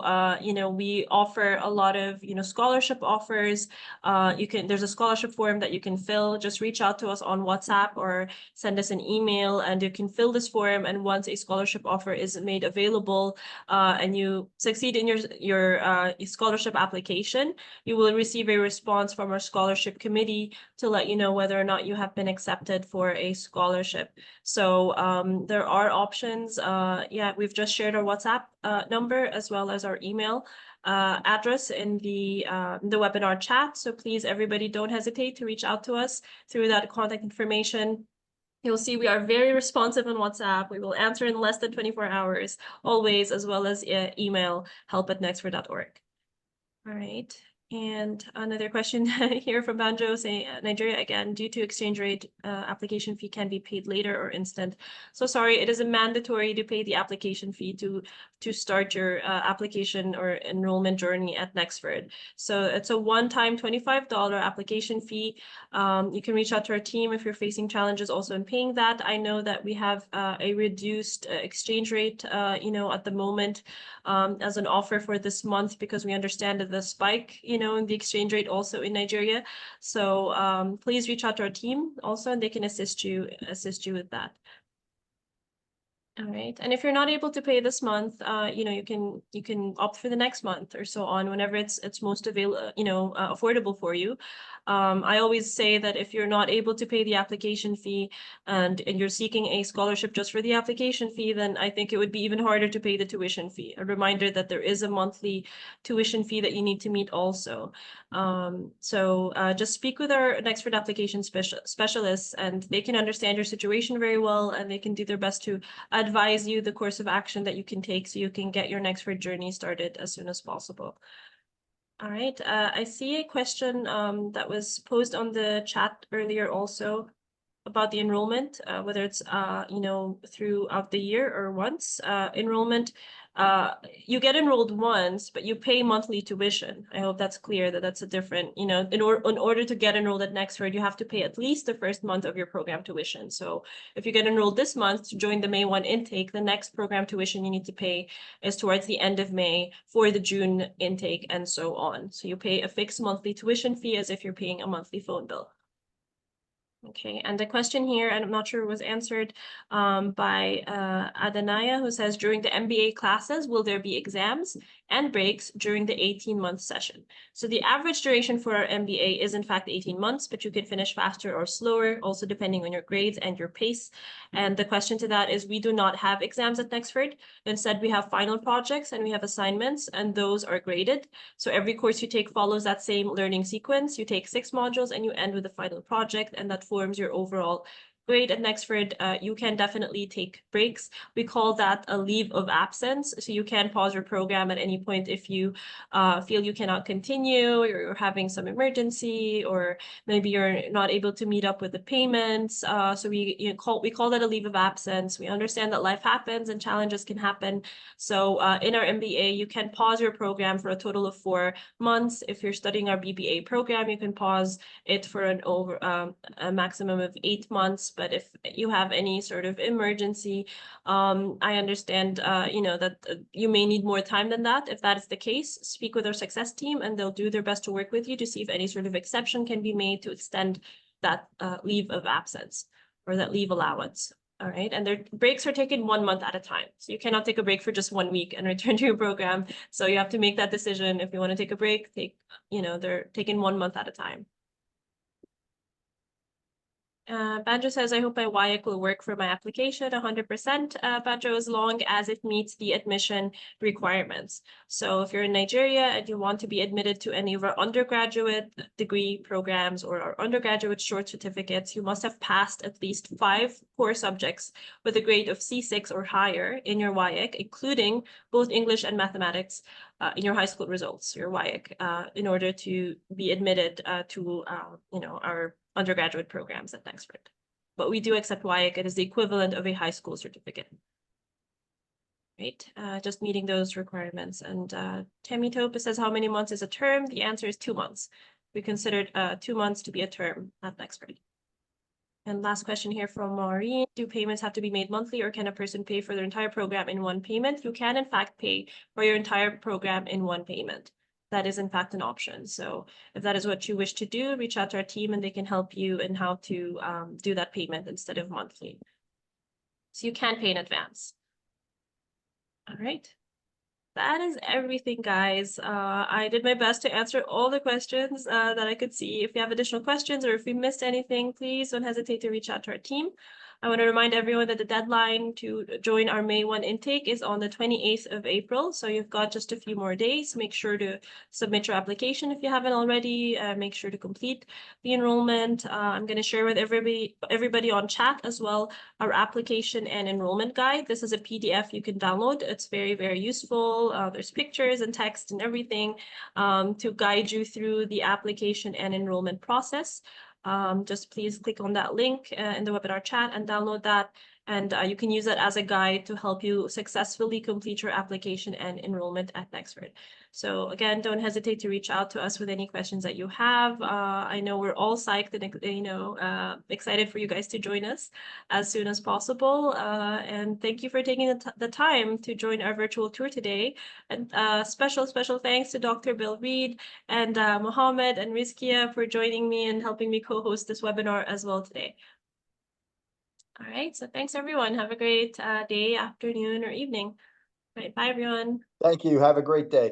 we offer a lot of, scholarship offers. There's a scholarship form that you can fill. Just reach out to us on WhatsApp or send us an email, and you can fill this form. And once a scholarship offer is made available, and you succeed in your scholarship application, you will receive a response from our scholarship committee to let you know whether or not you have been accepted for a scholarship. So there are options. Yeah, we've just shared our WhatsApp number as well as our email address in the webinar chat. So please, everybody, don't hesitate to reach out to us through that contact information. You'll see we are very responsive on WhatsApp. We will answer in less than 24 hours, always, as well as email help@nexford.org. All right. And another question here from Banjo saying Nigeria again, due to exchange rate, application fee can be paid later or instant. So sorry, it is mandatory to pay the application fee to start your application or enrollment journey at Nexford. So it's a one-time $25 application fee. You can reach out to our team if you're facing challenges also in paying that. I know that we have a reduced exchange rate, at the moment as an offer for this month because we understand that the spike, in the exchange rate also in Nigeria. So please reach out to our team also, and they can assist you with that. All right. And if you're not able to pay this month, you can opt for the next month or so on, whenever it's most affordable for you. I always say that if you're not able to pay the application fee and you're seeking a scholarship just for the application fee, then I think it would be even harder to pay the tuition fee. A reminder that there is a monthly tuition fee that you need to meet also. So just speak with our Nexford application specialists, and they can understand your situation very well, and they can do their best to advise you the course of action that you can take so you can get your Nexford journey started as soon as possible. All right, I see a question that was posed on the chat earlier also about the enrollment, whether it's throughout the year or once. Enrollment, you get enrolled once, but you pay monthly tuition. I hope that's clear that that's a different, in order to get enrolled at Nexford, you have to pay at least the first month of your program tuition. So if you get enrolled this month to join the May 1 intake, the next program tuition you need to pay is towards the end of May for the June intake and so on. So you pay a fixed monthly tuition fee as if you're paying a monthly phone bill. Okay, and the question here, and I'm not sure it was answered by Adanaya, who says, during the MBA classes, will there be exams and breaks during the 18-month session? So the average duration for our MBA is in fact 18 months, but you can finish faster or slower, also depending on your grades and your pace. And the question to that is, we do not have exams at Nexford. Instead, we have final projects and we have assignments, and those are graded. So every course you take follows that same learning sequence. You take 6 modules and you end with a final project, and that forms your overall grade at Nexford. You can definitely take breaks. We call that a leave of absence. So you can pause your program at any point if you feel you cannot continue, or you're having some emergency, or maybe you're not able to meet up with the payments. So we call that a leave of absence. We understand that life happens and challenges can happen. So in our MBA, you can pause your program for a total of 4 months. If you're studying our BBA program, you can pause it for a maximum of 8 months. But if you have any sort of emergency, I understand, that you may need more time than that. If that is the case, speak with our success team, and they'll do their best to work with you to see if any sort of exception can be made to extend that leave of absence or that leave allowance. All right, and their breaks are taken 1 month at a time. So you cannot take a break for just 1 week and return to your program. So you have to make that decision. If you want to take a break, they're taken 1 month at a time. Banjo says, I hope my WIAC will work for my application 100%, Banjo, as long as it meets the admission requirements. So if you're in Nigeria and you want to be admitted to any of our undergraduate degree programs or our undergraduate short certificates, you must have passed at least 5 core subjects with a grade of C6 or higher in your WIAC, including both English and mathematics in your high school results, your WIAC, in order to be admitted to our undergraduate programs at Nexford. But we do accept WIAC. It is the equivalent of a high school certificate. Right, just meeting those requirements. And Tammy Topa says, how many months is a term? The answer is 2 months. We considered 2 months to be a term at Nexford. And last question here from Maureen. Do payments have to be made monthly, or can a person pay for their entire program in one payment? You can, in fact, pay for your entire program in one payment. That is, in fact, an option. So if that is what you wish to do, reach out to our team and they can help you in how to do that payment instead of monthly. So you can pay in advance. All right. That is everything, guys. I did my best to answer all the questions that I could see. If you have additional questions or if we missed anything, please don't hesitate to reach out to our team. I want to remind everyone that the deadline to join our May 1 intake is on the 28th of April. So you've got just a few more days. Make sure to submit your application if you haven't already. Make sure to complete the enrollment. I'm going to share with everybody on chat as well our application and enrollment guide. This is a PDF you can download. It's very, very useful. There's pictures and text and everything to guide you through the application and enrollment process. Just please click on that link in the webinar chat and download that. And you can use that as a guide to help you successfully complete your application and enrollment at Nexford. So again, don't hesitate to reach out to us with any questions that you have. I know we're all psyched and excited for you guys to join us as soon as possible. And thank you for taking the time to join our virtual tour today. And special thanks to Dr. Bill Reed and Mohammed and Rizkia for joining me and helping me co-host this webinar as well today. All right, so thanks everyone. Have a great day, afternoon, or evening. All right, bye everyone. Thank you. Have a great day.